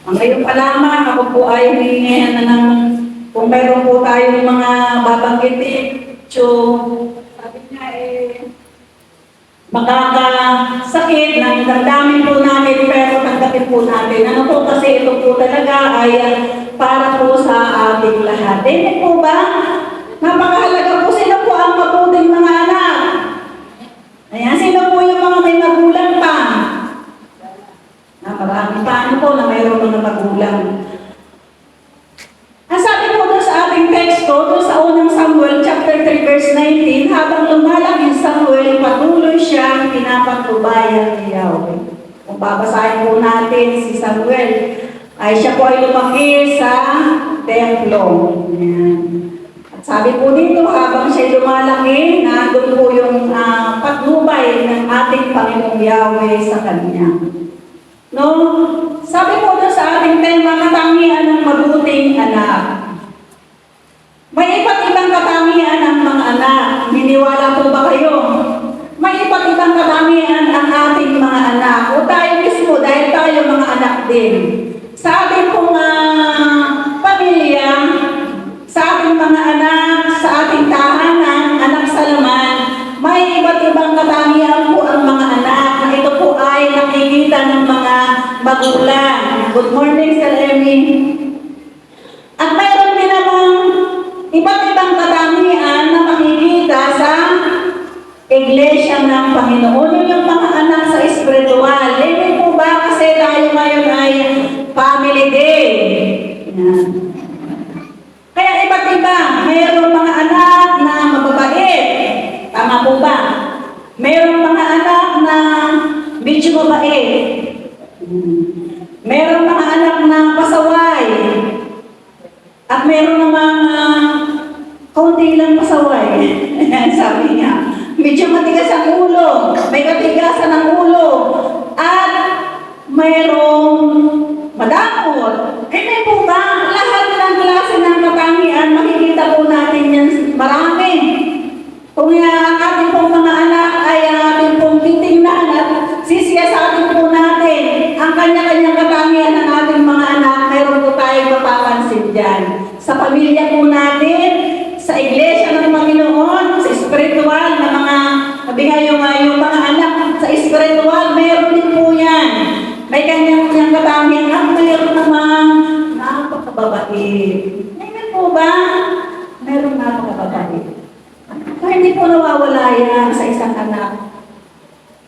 Ngayon pa lamang, ako po ay humingi na ng kung mayroon po tayong mga babanggitin. So, sabi niya makakasakit ng damdamin po natin, pero tanggapin po natin. Ano po kasi ito po talaga ay para po sa ating lahat. Hindi po ba? Napakahalaga po, sila po ang mabuting mga anak. Ayan, sino po yung mga may magulang pa? Marami pa ano po na mayroon mga magulang. Ang sabi po doon sa ating teksto, doon sa unang Samuel chapter 3 verse 19, habang lumalaki Samuel, patuloy siyang pinapatubayan ni Yahweh. Kung babasahin po natin si Samuel, ay siya po ay lumaki sa templo. Ayan. Sabi po dito, habang siya lumalaki, nandun po yung patnubay ng ating Panginoong Yahweh sa kanya. No? Sabi po doon sa ating tema, katangian ng mabuting anak. May iba't ibang katangian ng mga anak. Niniwala po ba kayo? May iba't ibang katangian ang ating mga anak. O tayo mismo, dahil tayo mga anak din. Sa ating pong pamilya, sa ating mga anak, sa ating tahanan, anak sa laman, may iba't ibang katangian po ang mga anak na ito po ay nakikita ng mga magulang. Good morning, Sir Emmy. At mayroon din namang iba't ibang katangian na makikita sa Iglesia ng Panginoon. Yung mga anak sa espiritual. Hindi po ba kasi tayo ngayon ay family day? Yan. Kaya iba't iba, mayroong mga anak na mababait. Tama po ba? Mayroong mga anak na medyo mabait. Mayroong mga anak na pasaway. At mayroong namang kaunti lang pasaway. Sabi niya, medyo matigas ang ulo. May katigasan ang ulo. At mayroong madamot. May po ba? Lahat ng klase ng katangian, makikita po natin yan marami. Kung ang ating pong mga anak ay ating pong titingnan at sisiyasatin po natin ang kanya-kanyang katangian ng ating mga anak, mayroon po tayong mapapansin dyan. Sa pamilya po natin, sa Iglesia ng Panginoon, sa espiritual na mga, sabi nga yung mga anak sa espiritual, mayroon din po yan. May kanyang katangian at mayroon namang napakababait. Ngayon po ba? Mayroon napakababait. So, hindi po nawawala yan sa isang anak.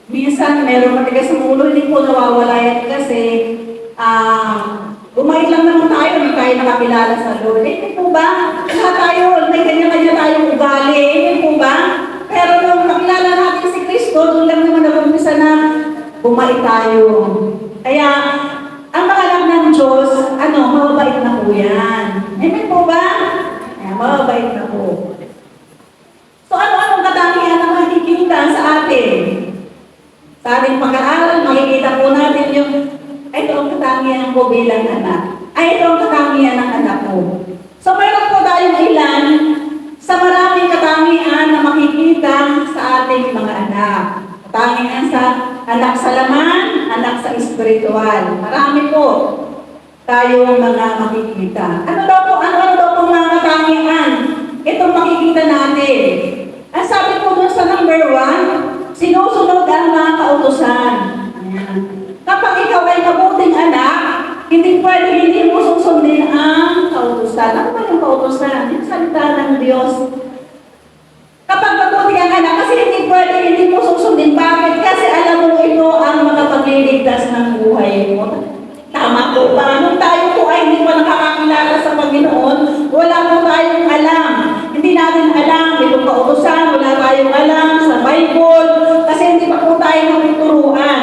Minsan, meron matigas sa ulo, hindi po nawawala yan kasi bumait lang naman tayo, hindi tayo nakakilala sa Lord. Hindi po ba? Lahat tayo, may kanya-kanya tayong ugali. Hindi po ba? Pero nung nakilala natin si Kristo, doon lang naman nag-umpisa na bumait tayo. Kaya, ang mga anak ng Diyos, mababait na po yan. Hindi po ba? Mababait na po. So, ano-anong katangian na makikita sa atin? Sa ating pag-aaral, makikita po natin yung ito ang katangian ko bilang anak. Ito ang katangian ng anak ko. So, mayroon po tayong ilan sa maraming katangian na makikita sa ating mga anak. Katangian sa anak sa laman, anak sa espiritual. Marami po tayong mga makikita. Ano daw po mga katangian? Itong makikita natin. Ang sabi po dun sa number 1, sinusunod ang mga kautusan. Ayan. Kapag ikaw ay mabuting anak, hindi mo susundin ang kautusan. Ano ba yung kautusan? Yung salita ng Diyos. Kapag mabuting ang anak, kasi hindi mo susundin. Bakit? Kasi alam mo ito ang makapagliligtas ng buhay mo. Tama po ba? Nung tayo po ay hindi pa nakakakilala sa Panginoon, wala po tayong alam. Hindi natin alam itong kautusan, wala tayong alam sa Bible, kasi hindi pa po tayo natuturuan.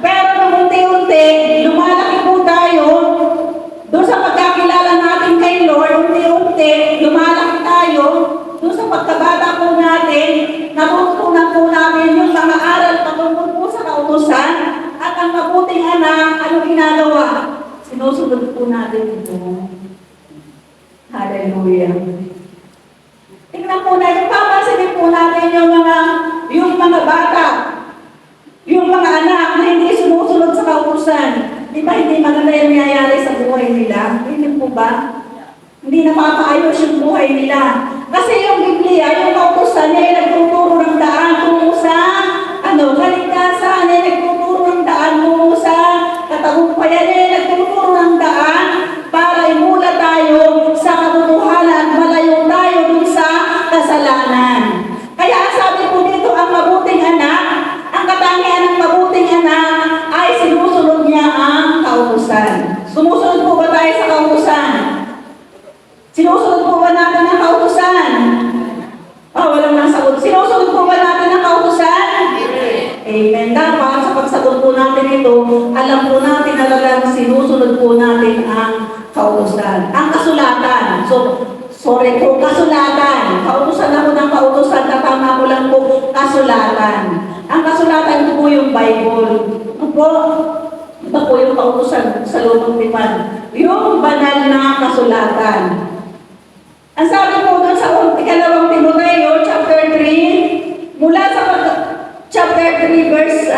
Pero nung unti-unti, lumalaki po tayo, doon sa pagkakilala natin kay Lord, unti-unti, lumalaki tayo, doon sa pagkabata po natin, natutunan po natin yung mga aral patungkol po sa kautusan, at ang mabuting anak, ano ginagawa? Sinusunod po natin ito. Hallelujah. Tingnan po natin, papansinin po natin yung mga bata, yung mga anak na hindi sumusunod sa kautusan. Di ba hindi maganda yung nangyayari sa buhay nila? Hindi po ba? Hindi napapaayos yung buhay nila. Kasi yung Biblia, yung kautusan niya ay nagtuturo ng daan tungo sa kaligtasan, ay nagtuturo ng daan tungo sa katagumpayan, ay nagtuturo ng daan para imula tayo sa katotohanan, malayo tayo dun sa kasalanan. Kaya ang sabi po dito, ang mabuting anak, ang katangian ng mabuting anak ay sinusunod niya ang kautusan. Sumusunod po ba tayo sa kautusan? Sinusunod po ba natin ang kautusan? Walang nasagot. Sinusunod po ba natin ang kautusan? Amen. Dapat sa pagsagot po natin ito, alam po natin na talagang sinusunod po natin ang kautusan. Ang kasulatan. Kasulatan. Kautusan ako ng kautusan, tatama ko lang po kasulatan. Ang kasulatan ito po yung Bible. Ito po yung kautusan sa lumang tipan. Yung banal na kasulatan. Ang sabi po doon sa 2 Timoteo, chapter 3, chapter 3, verse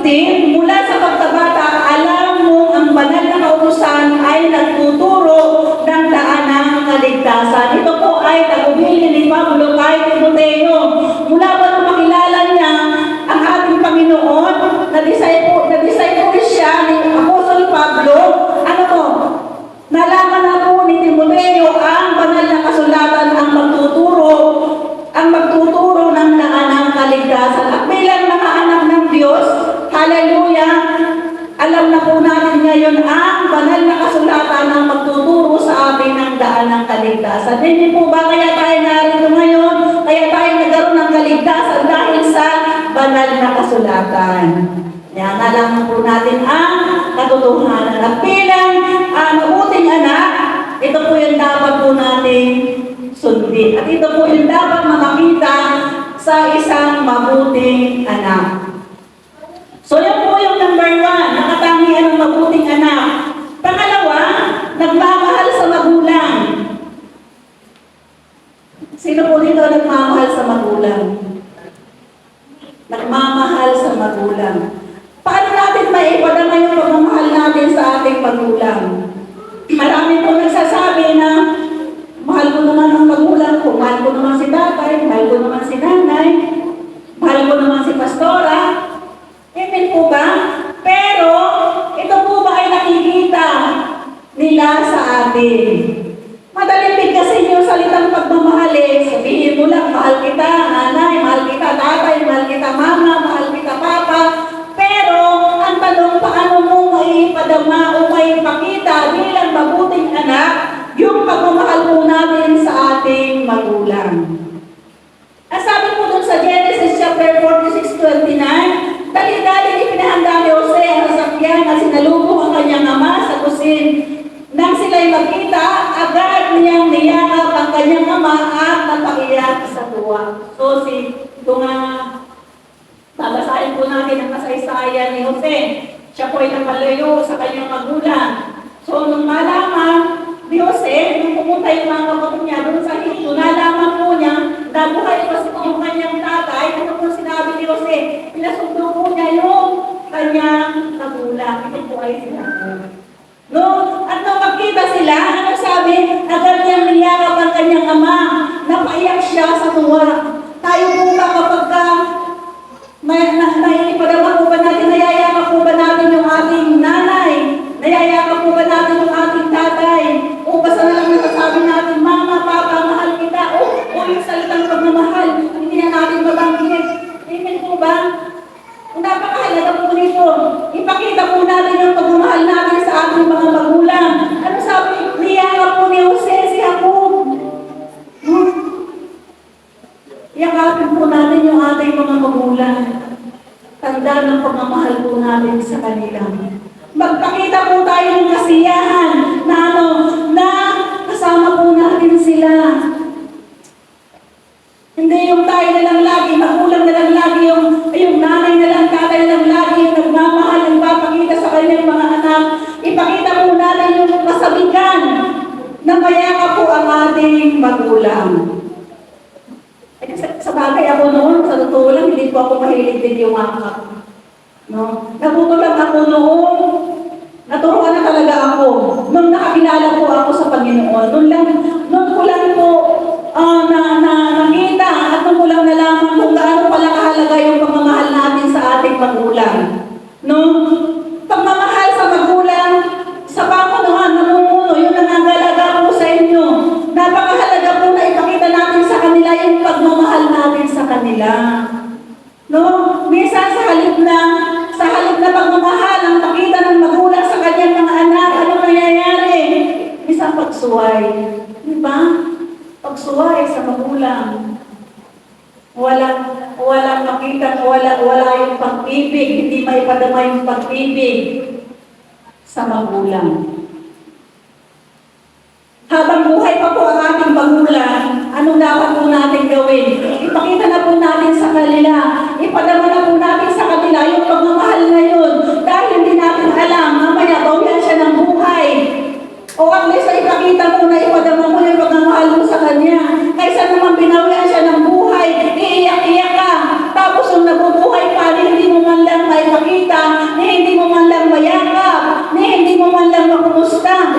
15, mula sa pagkabata, alam mo ang banal na kautusan ay nagtuturo ng daan ng kaligtasan. Ito po ay tagubilin ni Pablo kay Timoteo. Mula pa nung makilala niya ang ating Panginoon, na-disciple siya ni Apostol Pablo, nalaman na po ni Timoteo ang banal na kasulatan ang magtuturo ng daan ng kaligtasan. At bilang mga anak ng Diyos, hallelujah, alam na po natin ngayon ang banal na kasulatan ang magtuturo sa atin ng daan ng kaligtasan. Hindi po ba kaya tayo narito ngayon? Kaya tayo nagkaroon ng kaligtasan dahil sa banal na kasulatan. Yan, nalaman po natin ang katotohanan. At bilang mabuting anak, ito po yung dapat po natin sundin. At ito po yung dapat makakita sa isang mabuting anak. So yan po yung number 1, nakatangian ng mabuting anak. Pangalawa, nagmamahal sa magulang. Sino po dito nagmamahal sa magulang? Nagmamahal sa magulang. Paano natin maipadama yung pagmamahal natin sa ating magulang? Marami po nagsasabi na mahal ko naman ang magulang ko, mahal ko naman si tatay, mahal ko naman si nanay, mahal ko naman si pastora. Amen po ba? Pero ito po ba ay nakikita nila sa atin? Madaling bigkasin yung salitang pagmamahal eh. Sabihin mo lang, mahal kita nanay, mahal kita tatay, mahal kita mama, mahal kita papa. Pero ang tanong, paano mo maipadama o maipakita bilang mabuting anak yung pagmamahal po natin sa ating magulang? Ang sabi po dun sa Genesis chapter 46:29, dali-dali ipinahanda ni Jose ang sasakyan at sinalubong ang kanyang ama sa kusin. Nang sila'y magkita, agad niyang niyakap ang kanyang ama at napaiyak sa tuwa. So, babasahin po natin ang kasaysayan ni Jose. Siya po ay napalayo sa kanyang magulang. So, nung malaman ni Jose, nung pumunta yung mga kapatid niya doon sa Hito, nalaman po niya, nabuhay pa yung kanyang tatay. Ano po sinabi ni Jose? Pinasundo po niya yung kanyang magulang. Ito po ay sinabi. No? At nung magkita sila, ano sabi? Agad niyang niyakap ang kanyang ama. Napaiyak siya sa tuwa. Tayo po ba kapag naipadama po ba natin, nayayakap po ba natin yung ating nanay? Nayayakap po ba natin yung ating tatay? O basta na lang nasasabi natin, mama, papa, mahal kita. O yung salitang pagmamahal, hindi na natin mabanggit. Amen po ba? Napakahalaga po nito. Ipakita po natin yung pagmamahal natin sa ating mga magulang. Ano sabi? Niyakap po ni Jose si Jacob. Yakapin po natin yung ating mga magulang. Tanda ng pagmamahal po natin sa kanila. Magpakita po tayo ng kasiyahan na kasama po natin sila. Hindi yung tayo na lang lagi, magulang na lang lagi, yung nanay na lang, tatay na lang lagi, yung nagmamahal, yung papakita sa kanyang mga anak. Ipakita po natin yung kasabihan na mayakap po ang ating magulang. Sa bagay ako noon, sa totoo lang, hindi po ako mahilig din yung akap. No? Natuto lang ako noon. naturuan na talaga ako nung nakakilala po ako sa Panginoon. Noon ko lang po nakita at noon ko lang nalaman kung gaano pala kahalaga yung pagmamahal natin sa ating magulang. No? Pagmamahal sa magulang, sa pamunuan, namumuno, yung nangangalaga po sa inyo. Napakahalaga po na ipakita natin sa kanila yung pagmamahal natin sa kanila. No? Minsan sa halip na pagmamahal ang pakita ng magulang sa kanyang mga anak, ano nangyayari? Isang pagsuway. Diba? Pagsuway sa magulang. Walang makita, wala yung pag-ibig, hindi maipadama yung pag-ibig sa magulang. Habang buhay pa po ang ating magulang, anong dapat po natin gawin? Ipakita na po natin sa kanila, ipadama na po natin sa kanila yung pagmamahal na yun. Dahil hindi natin alam, mamaya bawian siya ng buhay. O at least ay ipakita mo na ipadama mo yung pagmamahal mo sa kanya. Kaysa naman binawian siya ng buhay, iiyak-iyak ka. Tapos kung nabubuhay pa, hindi mo man lang maipakita, hindi mo man lang mayakap, hindi mo man lang makumusta.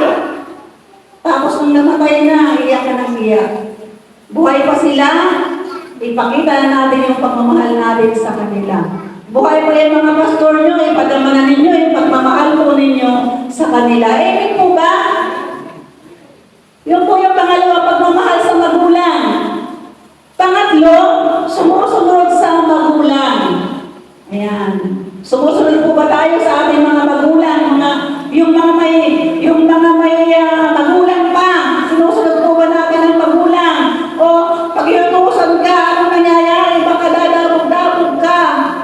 Tapos kung namatay na, iyak ka ng iyak. Buhay pa sila, ipakita na natin yung pagmamahal natin sa kanila. Buhay pa yung mga pastor nyo, ipadama na ninyo yung pagmamahal po ninyo sa kanila. Amen po ba? Yung po yung pangalawa, pagmamahal sa magulang. Pangatlo, sumusunod sa magulang. Ayan. Sumusunod po ba tayo sa ating mga magulang? Yung mga may magulang pa, sinusunod po ba natin ang magulang? O pag inutusan ka, anong nangyayari? Baka dadabog-dabog ka.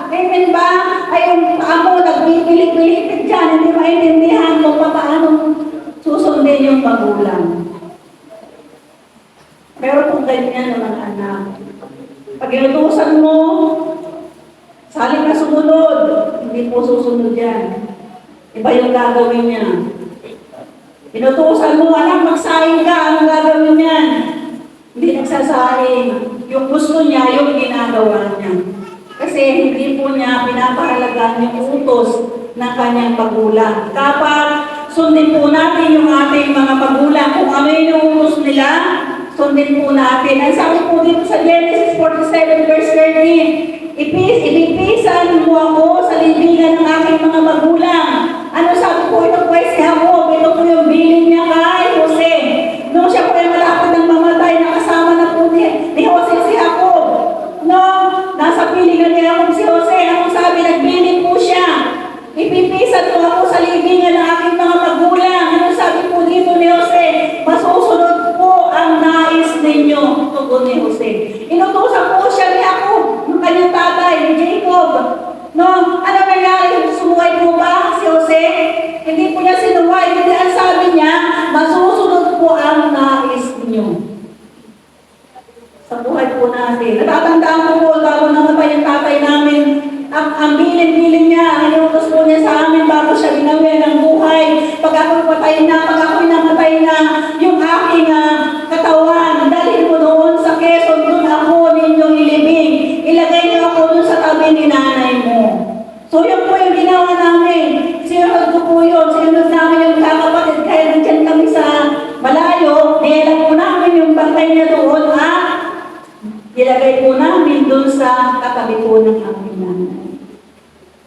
Amen ba? Ay yung paa mo, nagpipilit-pilit dyan, hindi maintindihan kung paano susundin yung magulang. Pero kung ganyan naman anak, pag inutusan mo, saling na sumunod, hindi po susunod yan. Iba yung gagawin niya. Inutusan mo, anak, magsaing ka, anong gagawin yan? Hindi nagsasaing. Yung gusto niya, yung ginagawa niya. Kasi hindi po niya pinapahalagaan yung utos ng kanyang magulang. Kapag sundin po natin yung ating mga magulang, kung ano yung utos nila, sundin po natin. Ang sabi po dito sa Genesis 47 verse 13, ipipisan mo ako sa libingan ng aking mga magulang. Ano sabi po ito po ay si Jacob? Ito po yung bilin niya kay Jose. Nung siya po ay malapit ng mamatay, nakasama na po ni Jose si Jacob. No, nasa pilingan ni Jacob si Jose. Anong sabi? Nagbilin po siya. Ipipisan mo ako sa libingan ng aking mga magulang. Anong sabi po dito ni Jose? Masusunod po ang nais ninyo. Tugon ni Jose. Inutusan po siya ni Jacob, ng kanyang tatay, ni Jacob. No, ano nangyari? Sumuway po ba si Jose? Hindi po niya sinuway. Hindi ang sabi niya, masusunod po ang nais ninyo. Sa buhay po natin. Natatandaan ko po, bago namatay yung tatay namin, ang bilin-bilin niya, ang inutos po niya sa amin bago siya ginawin ng buhay. Pag ako'y patay na, pag ako'y namatay na, yung aking katawan, dalhin mo doon sa Quezon, doon ako ninyong ilibing. Ilagay niyo ako doon sa tabi ni nanay mo. So yun po yung ginawa namin. Sinunod ko po yun. Sinunod namin yung kakapatid. Kaya nandiyan kami sa malayo. Nilag po namin yung bangkay niya doon. Ilagay po namin doon sa katabi po ng aming nanay.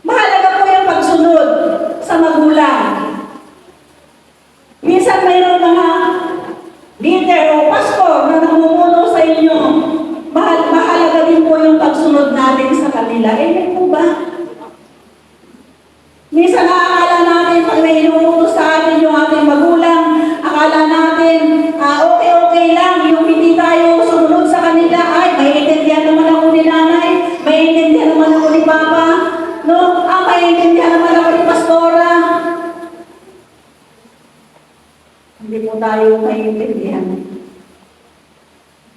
Mahalaga po yung pagsunod sa magulang. Minsan mayroon mga leader o pastor na namumuno sa inyo. Mahalaga din po yung pagsunod natin sa kanila. Eh, po ba? Minsan akala natin pag may inuutos sa atin yung ating magulang, akala natin okay lang yung hindi tayo sumunod sa kanila. Ay, maiintindihan naman ako ni nanay, maiintindihan naman ako ni papa, no? Maiintindihan naman ako ni pastora. Hindi po tayo maiintindihan.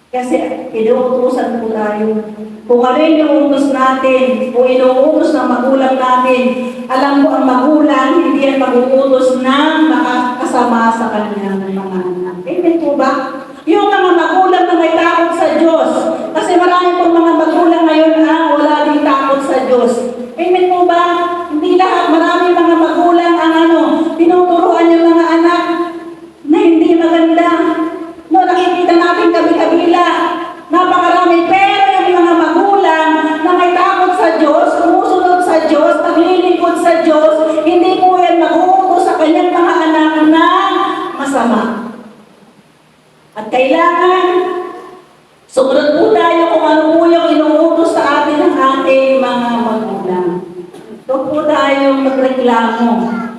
Kasi inuutosan po tayo. Kung ano yung inuutos natin, o inuutos ng magulang natin, alam mo ang magulang, hindi yan mag-uutos ng makakasama sa kanyang mga anak. Amen po ba? Yung mga magulang na may takot sa Diyos. Kasi marami pong mga magulang ngayon wala din takot sa Diyos. Amen po ba? Hindi lahat. Marami mga magulang ang tinuturuan Huwag po tayong magreklamo.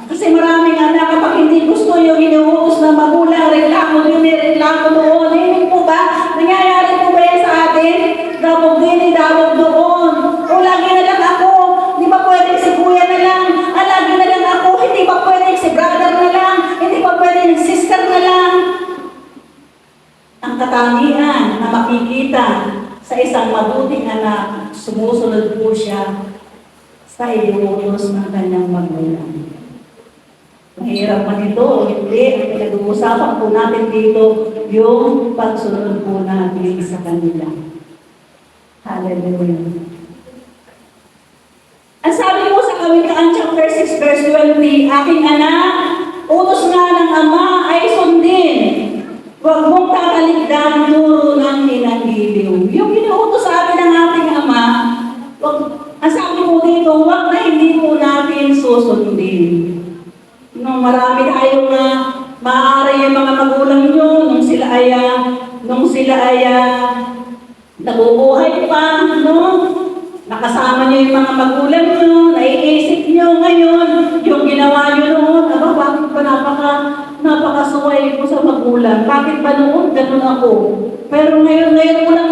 Kasi maraming anak, kapag hindi gusto yung inuutos ng magulang, reklamo yun, reklamo doon. Hindi po ba? Nangyayari po ba yan sa atin? Dabog din, dabog doon. O lagi na lang ako. Hindi ba pwede si kuya na lang? Lagi na lang ako. Hindi ba pwede si brother na lang? Hindi ba pwede si sister na lang? Ang katangian na makikita sa isang mabuting anak, sumusunod po siya sa inuutos ng kanyang magulang. Mahirap man ito, hindi. Ang pinag-uusapan po natin dito, yung pagsunod po natin sa kanila. Hallelujah. Ang sabi po sa Kawikaan chapter 6 verse 20, aking anak, utos nga ng Ama ay sundin. Huwag mong tatalikdan turo ng inagiliw. Yung inuutos sa atin ng ating Ama, ang sabi po dito, huwag na hindi po natin susundin. No, marami tayong maaari yung mga magulang nyo nung sila ay nabubuhay pa, no? Nakasama nyo yung mga magulang nyo, naiisip nyo ngayon, yung ginawa nyo noon, bakit ba napakasuway ko sa magulang? Bakit ba noon ganun ako? Pero ngayon ko lang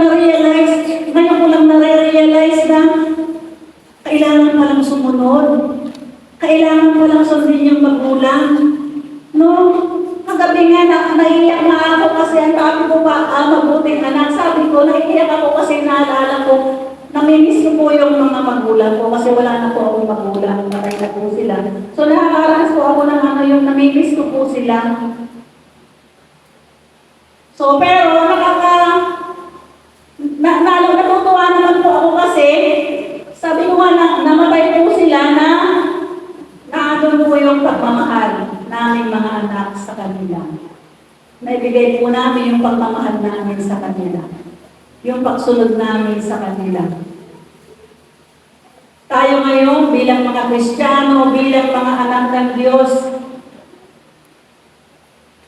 na-realize na kailangan palang sumunod. Kailangan mo lang sundin yung magulang. No? Kagabi nga, naiiyak na ako kasi ang sabi ko pa, mabuting anak. Sabi ko, naiiyak ako kasi naalala ko, namimiss ko po yung mga magulang ko kasi wala na po akong magulang. Patay na po sila. So nakakaranas po ako ng yung namimiss ko po sila. So, pero natutuwa naman po ako kasi sabi ko nga namatay po sila na naandun po yung pagmamahal namin mga anak sa kanila. Naibigay po namin yung pagmamahal namin sa kanila. Yung pagsunod namin sa kanila. Tayo ngayon bilang mga Kristiyano, bilang mga anak ng Diyos,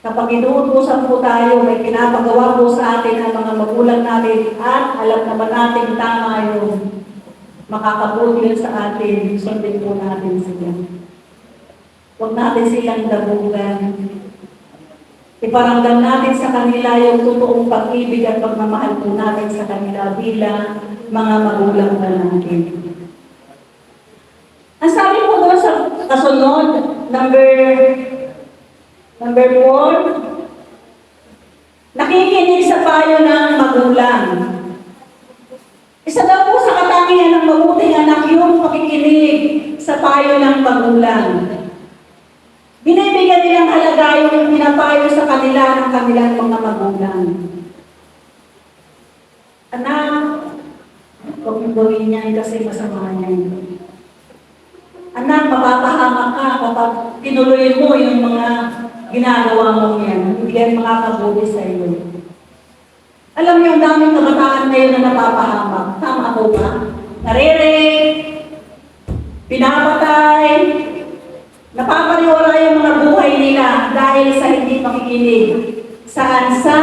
kapag inuutusan po tayo, may pinapagawa po sa atin ang mga magulang natin at alam naman natin tama yun. Makakabuti sa atin, sundin po natin sila. Huwag natin silang dabugan. Iparamdam natin sa kanila yung totoong pag-ibig at pagmamahal po natin sa kanila bilang mga magulang na natin. Ang sabi po doon sa kasunod, number 4, nakikinig sa payo ng magulang. Isa daw po sa katangian ng mabuting anak yung pakikinig sa payo ng magulang. Binibigyan nilang halaga yung pinapayo sa kanila ng kanilang mga magulang. Anak, huwag mo gawin yan kasi masama yan. Anak, mapapahamak ka kapag tinuloy mo yung mga ginagawa mo yan. Hindi yan makakabuti sa iyo. Alam niyo, ang daming kabataan ngayon na napapahamak. Tama ko ba? Narere, pinapatay, napapariwara yung mga buhay nila dahil sa hindi makikinig. Saan? Sa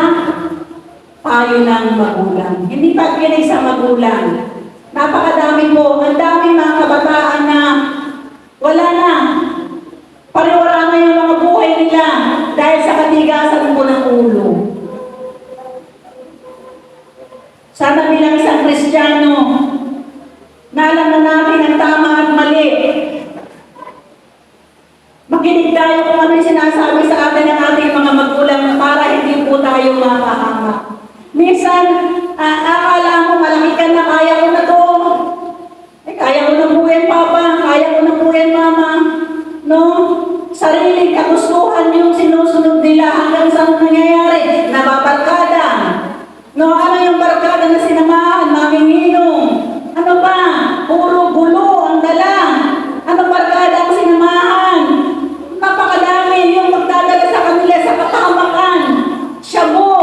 payo ng magulang. Hindi pakikinig sa magulang. Napakadami po. Ang daming mga kabataan na wala na. Pariwara na yung mga buhay nila dahil sa katigasan po ng ulo. Sana bilang isang Kristiyano, naalam na natin ang tama at mali. Makinig tayo kung ano yung sinasabi sa atin ng ating mga magulang para hindi po tayo mapahamak. Minsan, akala mo malaki ka na, kaya ko na to. Kaya ko na po yan, Papa. Kaya ko na po yan, Mama. No? Sariling kagustuhan yung sinusunod nila hanggang sa nangyayari. Nababarkada. No, ano yung barkada na sinamahan? Maminginom. Ano ba? Puro gulo ang dala. Ano barkada ang sinamahan? Napakadami yung magdadala sa kanila sa kapahamakan. Shabu.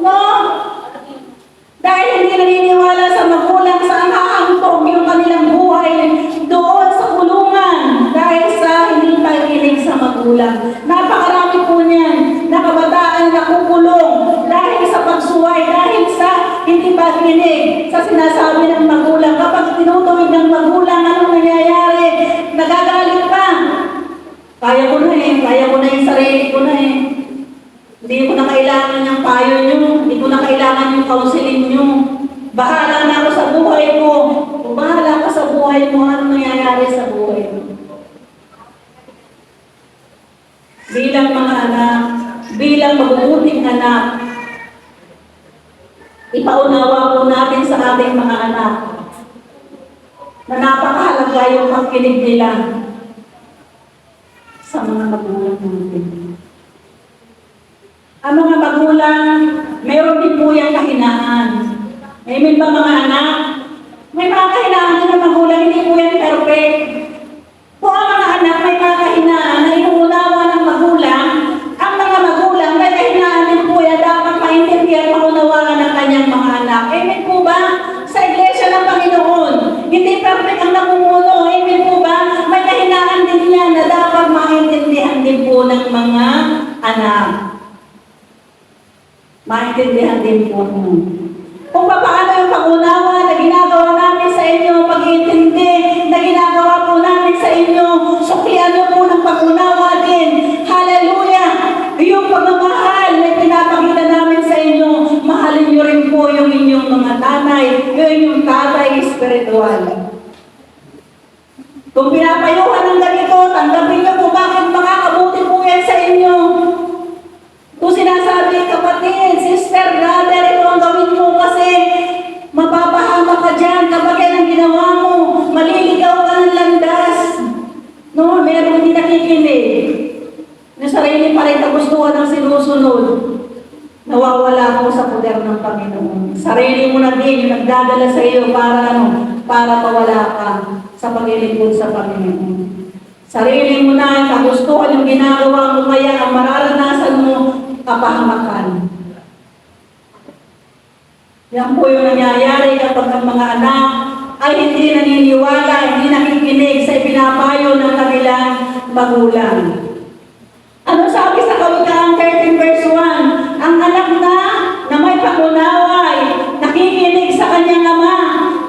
No? Dahil hindi naniniwala sa magulang saan haantog yung kanilang buhay doon sa kulungan. Dahil sa hindi pakikinig sa magulang. Napakarami po niyan na kabataan na kukulong dahil sa pagsuway, dahil sa hindi pakikinig sa sinasabi ng magulang. Kapag tinutuwid ng magulang, anong nangyayari? Kaya ko na eh, kaya ko na yung sarili ko na eh. Hindi ko na kailangan yung payo nyo, hindi ko na kailangan yung counseling nyo. Bahala na ako sa buhay ko. Kung bahala ka sa buhay mo, ano nangyayari sa buhay mo? Bilang mga anak, bilang mabubuting anak, ipaunawa po natin sa ating mga anak na napakahalaga yung pagkinig nila sa mga magulang natin. Ang mga magulang, mayroon din po yung kahinaan. Amen ba mga anak? May mga kahinaan din ng magulang, hindi po yan perfect. Kung ang mga anak may mga kahinaan na inuunawa ng magulang, ang mga magulang may kahinaan din po yan dapat maintindihan, maunawaan ng kanyang mga anak. Amen po ba? Sa Iglesia ng Panginoon, hindi perfect ang namumuno. Amen po ba? May kahinaan din yan na dapat maintindihan din po ng mga anak. Maintindihan din po mo. Kung paano yung pag-unawa na ginagawa namin sa inyo, pag-iintindi na ginagawa po namin sa inyo, suklian nyo po ng pag-unawa din. Hallelujah! Yung pagmamahal na pinapakita namin sa inyo, mahalin nyo rin po yung inyong mga tatay, yung inyong tatay spiritual. Kung pinapayuhan ng ganito, tanggapin nyo po bakit makakabuti po yan sa inyo. Kung sinasabi, kapatid, sister, brother, ito ang gawin mo kasi mapapahama ka dyan kapag yan ang ginawa mo. Maliligaw ka ng landas. No, meron hindi nakikinig. Na sarili pa rin kagustuhan ang sinusunod. Nawawala ko sa poder ng Panginoon. Sarili mo na din yung nagdadala sa iyo para para mawala ka sa paglilingkod sa Panginoon. Sarili mo na kagustuhan yung ginagawa mo, kaya ang mararanasan mo kapahamakan. Yan po yung nangyayari kapag ang mga anak ay hindi naniniwala, hindi nakikinig sa ipinapayo ng kanilang magulang. Ano sabi sa Kawikaan 13 verse 1? Ang anak na may pangunaway, nakikinig sa kanyang ama,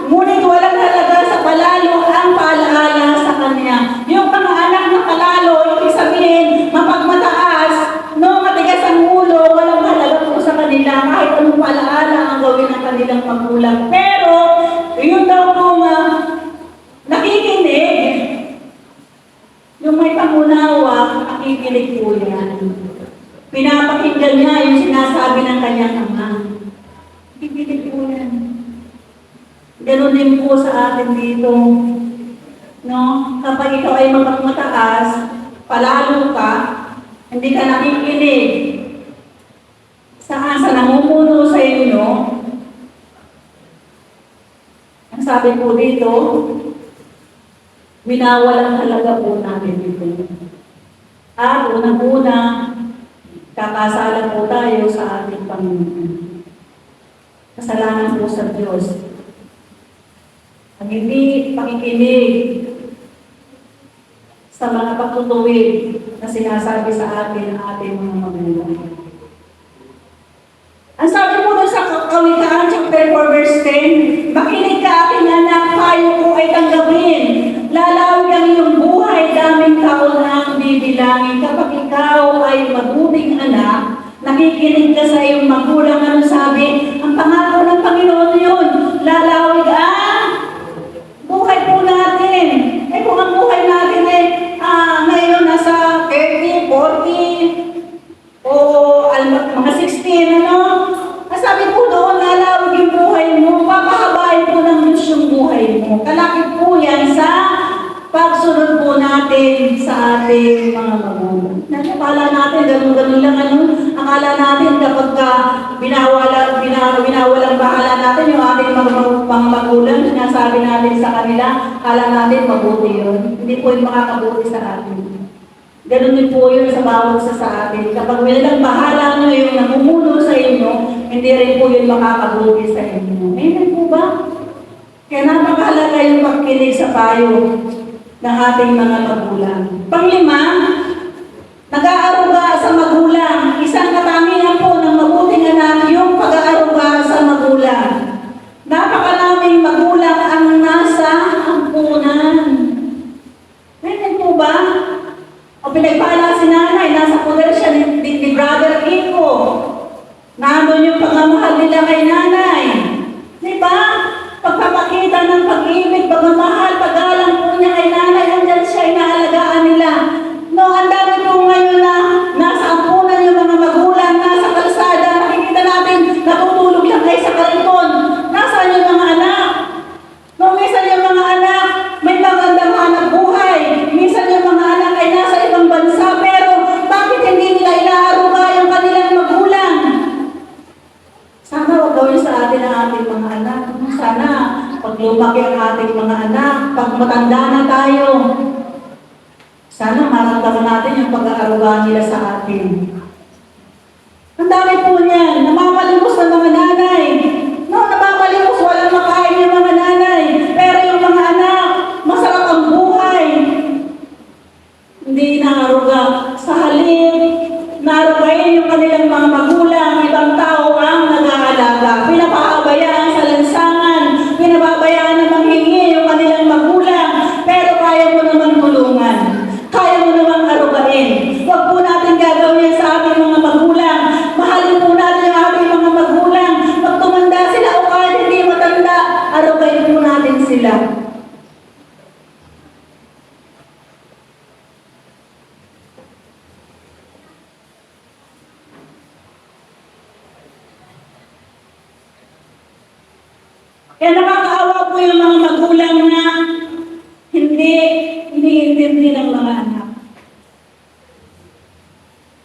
ngunit walang halaga sa palalo ang paalaala sa kanya. Yung mga anak na palalo, ibig sabihin, mapagmataas, matigas ang ulo, walang halaga po sa kanila, kahit anong paalaala ang gawin ng kanilang magulang. Pero, yun daw po nakikinig, yung may pangunawa, nakikinig po yan. Pinapakinggan niya yung sinasabi ng kanyang ama. Nakikinig po yan. Ganun din po sa atin dito. No? Kapag ikaw ay mapagmataas, palalo ka, hindi ka nakikinig sa namumuno sa inyo. Ang sabi po dito, winawalan talaga po natin dito. At unang-una, kakasala po tayo sa ating Panginoon. Kasalanan po sa Diyos. Ang hindi pakikinig sa mga pagtutuwid na sinasabi sa atin ng ating mga magulang. Ang sabi po doon sa Kawikaan chapter 4 verse 10, makinig ka aking anak, payo ko ay tanggapin. Lalawig ang iyong buhay, daming taon ang bibilangin. Kapag ikaw ay mabuting anak, nakikinig ka sa iyong magulang, ano sabi? Ang pangako ng Panginoon yun, lalawig ang buhay po natin. Eh kung ang buhay natin ngayon nasa 30, 40, o mga 16, sabi po doon, lalawig yung buhay mo, papahabain po ng Diyos yung buhay mo. Kalakit po yan sa pagsunod po natin sa ating mga magulang. Akala natin, ganun-ganun lang, akala natin kapag binawalang bahala natin yung ating mga magulang, sinasabi natin sa kanila, akala natin mabuti yun. Hindi po yung makakabuti sa atin. Ganun din po yun sa bawat sa atin. Kapag walang bahala nyo yung namumuno sa inyo, hindi rin po yun makakabuti sa inyo. Amen po ba? Kaya napakahalaga yung pagkinig sa payo ng ating mga magulang. Panglima, nag-aaruga sa magulang. Isang katangian po ng mabuting anak yung pag-aaruga sa magulang. Napakaraming magulang ang nasa ampunan. Amen po ba? O pinagpala si nanay, nasa poder siya ni Brother Kiko. Nandun yung pagmamahal nila kay nanay. Di ba? Pagpapakita ng pag-ibig, pagmamahal, paggalang po niya kay nanay, andyan siya, inaalagaan nila. No, ang dami po ngayon na nasa ampunan yung mga magulang, nasa kalsada, nakikita natin, natutulog lang kayo sa kariton. Nasaan yung mga anak? No, minsan yung mga anak, may magandang hanap buhay. Minsan yung mga anak ay nasa ibang bansa, pero bakit hindi nila inaaruga yung kanilang magulang? Sana wag gawin sa atin ang ating mga anak. Sana pag lumaki ang ating mga anak, pag matanda na tayo, sana maramdaman natin yung pag-aaruga nila sa atin. Ang dami po niyan, namamalimos ng mga nanay. No, namamalimos, walang makain yung mga nanay. Pero yung mga anak, masarap ang buhay. Hindi naaruga. Sa halip, naarugayin yung kanilang mga magulang, ibang tao ang nag-aalaga. Pinapahabayaan sa lansangan, pinababayaan na manghingi yung kanilang magulang, pero kaya mo naman tulungan. Kaya mo naman arugain. Huwag po natin gagawin yan sa ating mga magulang. Mahalin po natin ang ating mga magulang. Pag tumanda sila o kahit hindi matanda, arugain po natin sila. Kaya nakakaawa po yung mga magulang na hindi iniintindi ng mga anak.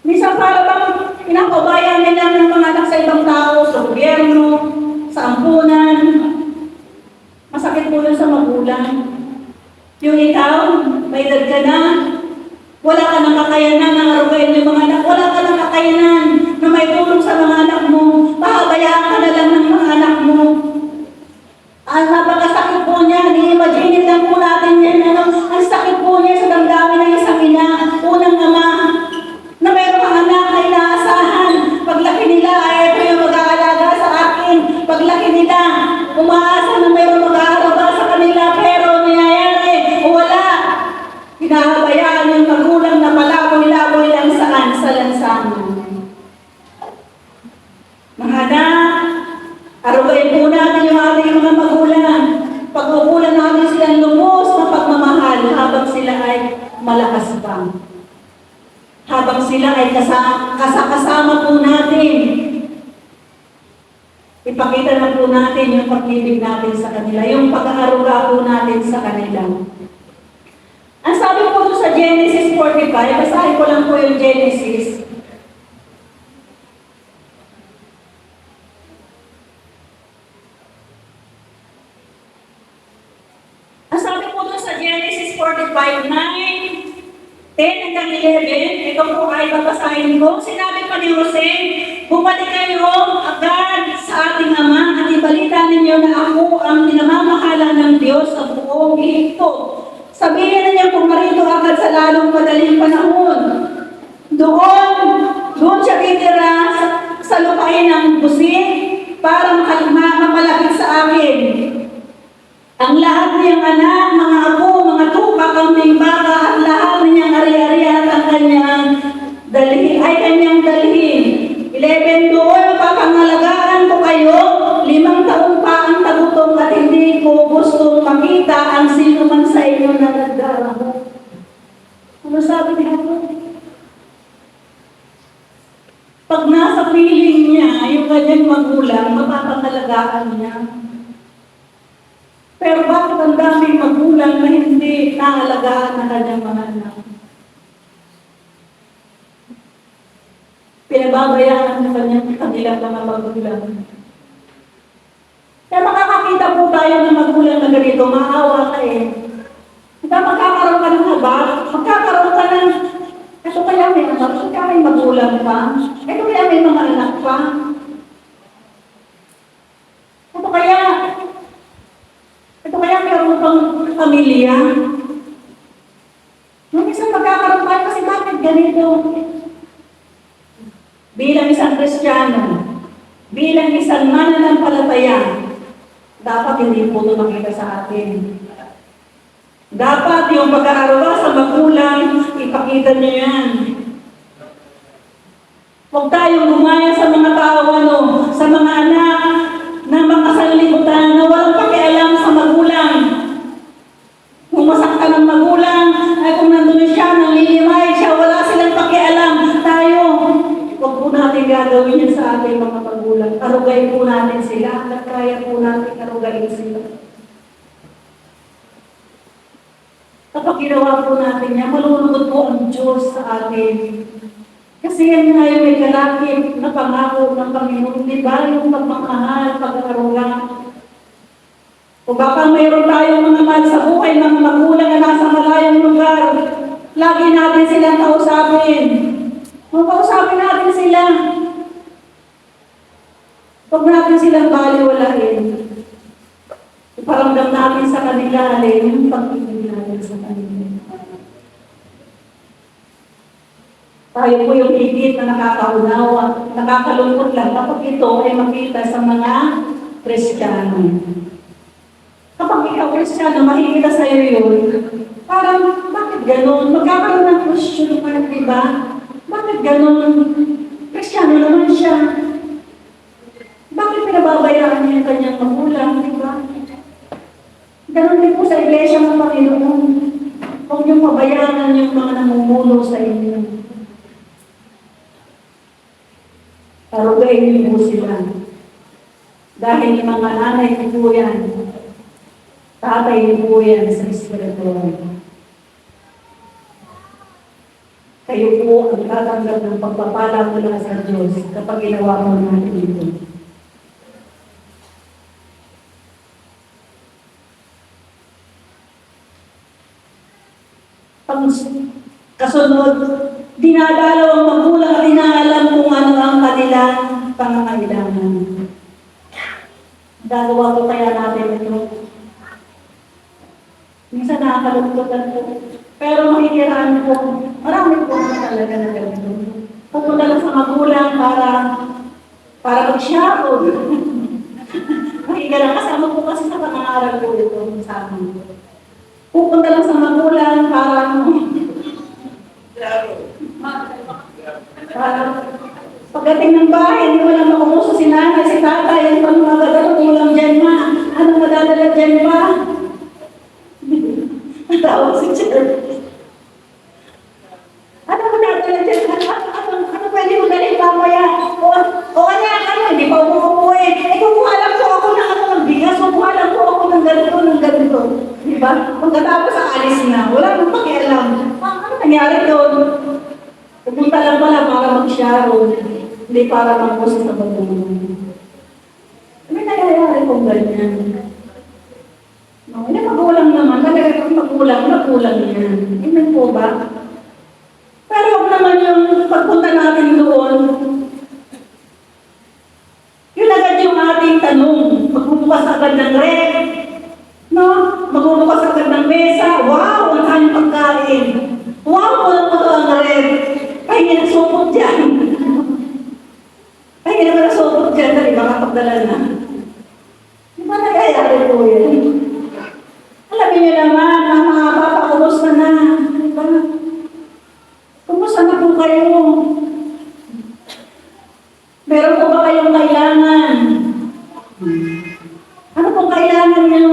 Minsan para bang pinapabayaan nila ng mga anak sa ibang tao, sa gobyerno, sa ampunan. Masakit po yun sa magulang. Yung ikaw, may edad ka na, wala ka ng kakayanan na arugain yung mga anak, wala ka ng kakayanan na may tulong sa mga anak mo, pahabayaan ka na lang ng mga anak mo. Ang napakasakit po niya, i-imagine lang po natin yan, ang sakit po niya sa damdamin ng isang ina, unang ama, na mayroong mga anak na inaasahan. Paglaki nila, ay ito yung mag-aalaga sa akin. Paglaki nila, umaasa na mayroong mag-aalaga sa kanila, pero nangyayari, wala. Pinahabayaan yung magulang na malaboy-laboy lang saan, sa lansangan. Mga anak, arugain po natin yung ating mga magulang. Pag-uulan natin silang lumos na pagmamahal habang sila ay malakas pa. Habang sila ay kasama po natin. Ipakita na po natin yung pag-ibig natin sa kanila, yung pag-aaruga po natin sa kanila. Ang sabi po sa Genesis 45, basahin ko lang po yung Genesis. Ang sabi po doon sa Genesis 45, 9, 10 hanggang 11, ito po ay babasahin ko. Sinabi pa ni Jose, bumalik kayo agad sa ating ama at ibalita ninyo na ako ang pinamamahala ng Diyos sa buong Ehipto. Sabihin ninyo pumarito agad sa lalong madaling panahon. Doon siya titira sa lupain ng busin para mamalapit sa akin. Ang lahat niyang anak, mga apo, mga tupa, kambing, baka, at lahat niyang ari-ari at ang kanyang kanyang dalhin. 11 doon, papangalagaan ko kayo, 5 taon pa ang tagutom at hindi ko gustong makita ang sino man sa inyo na nagdaramo. Ano sabi niya po? Pag nasa piling niya, yung kanyang magulang, mapapangalagaan niya. Pero bakit ang daming magulang na hindi naalagaan ng kanyang mga anak? Pinababayaan ng kanilang mga magulang. Kaya makakakita po tayo ng magulang na ganito, maawa ka eh. Kaya magkakaroon ka ng habag, magkakaroon ka ng, ito kaya may anak, ito kaya may magulang pa, ito kaya may mga anak pa. Ito kaya meron pang pamilya. Nung isang magkakaroon tayo kasi bakit ganito? Bilang isang Kristiyano, bilang isang mananampalataya, dapat hindi po ito makita sa atin. Dapat yung pag-aaruga sa magulang, ipakita niyo yan. Huwag tayong gumaya sa mga tao, sa mga anak na makasanlibutan na walang pakialam sa magulang. Kung masaktan ng magulang, ay kung nandun siya, nanlilimay siya, wala silang pakialam. Tayo, huwag po natin gagawin yan sa ating mga magulang. Arugayin po natin sila, at kaya po natin arugayin sila. Kapag ginawa po natin yan, malulunod po ang Diyos sa atin. Kasi yan nga yung may kalakip na pangako ng Panginoon, di ba? Yung pagmamahal, pag-aaruga. Kung baka mayroon tayong mga mahal sa buhay, mga magulang na nasa malayong lugar, lagi natin silang kausapin. Kung kausapin natin sila, huwag natin silang baliwalain. Iparamdam natin sa kanila, yung pag-ibig natin sa kanila. Tayo po yung higit na nakakaunawa, nakakalungkot lang kapag ito ay makita sa mga Kristiyano. Kapag ikaw Kristiyano, makikita sa iyo yun, parang, bakit ganun? Magkakaroon ng question ka, di ba? Bakit ganun? Kristiyano naman siya. Bakit pinababayaan niya yung kanyang magulang, di ba? Ganun din po sa iglesia ng Panginoon. Huwag niyong pabayaan yung mga namumuno sa inyo. Arugayin niyo po sila. Dahil yung mga nanay niyo po yan, tatay niyo po yan sa espiritual. Kayo po ang tatanggap ng pagpapala mula sa Diyos kapag ginawa mo natin ito. Pag kasunod, dinadalaw ang magulang at inaalam kung ano ang kanilang pangangailangan. Gagawa ko kaya natin ito. Minsan nakakalungkotan po. Pero makikiraan po, marami po na talaga na ganito. Pupunta lang sa magulang para mag-share. Makikiraan kasama po kasi sa pangangaral po ito sa amin. Pupunta lang sa magulang para pagdating ng bahay, hindi mo lang makumuso si nanay, si tatay, yung pangmagadalo, ulang dyan ma. Anong madadala dyan ma? Tawag si Jerry. Anong madadala dyan? Ano pwede mo galing mamaya? O kanya, hindi pa umuupo eh. Kumuha lang po ako ng bigas, kumuha lang po ako ng ganito. Diba? Pagkatapos sa alis na, wala nang pakialam. Ano nangyari doon? Pupunta lang pala para mag-sharon, hindi para mag-post sa bagulang. May nangyayari kong ganyan. No, hindi magulang naman, talaga kung magulang yan. Hindi po ba? Pero huwag naman yung pagpunta natin doon, yun agad yung ating tanong, magbubukas agad ng rep, no? Magbubukas agad ng mesa, wow, ang aming pagkain. Wow, walang po ang rep. Pahingi na supot dyan. Pahingi na supot dyan, dali makapagdala na. Di ba nagayari po yan? Alam niyo naman, ang mga papa, kumusta na? Di ba? Kumusta na po kayo? Meron po ba kayong kailangan? Ano pong kailangan niyo?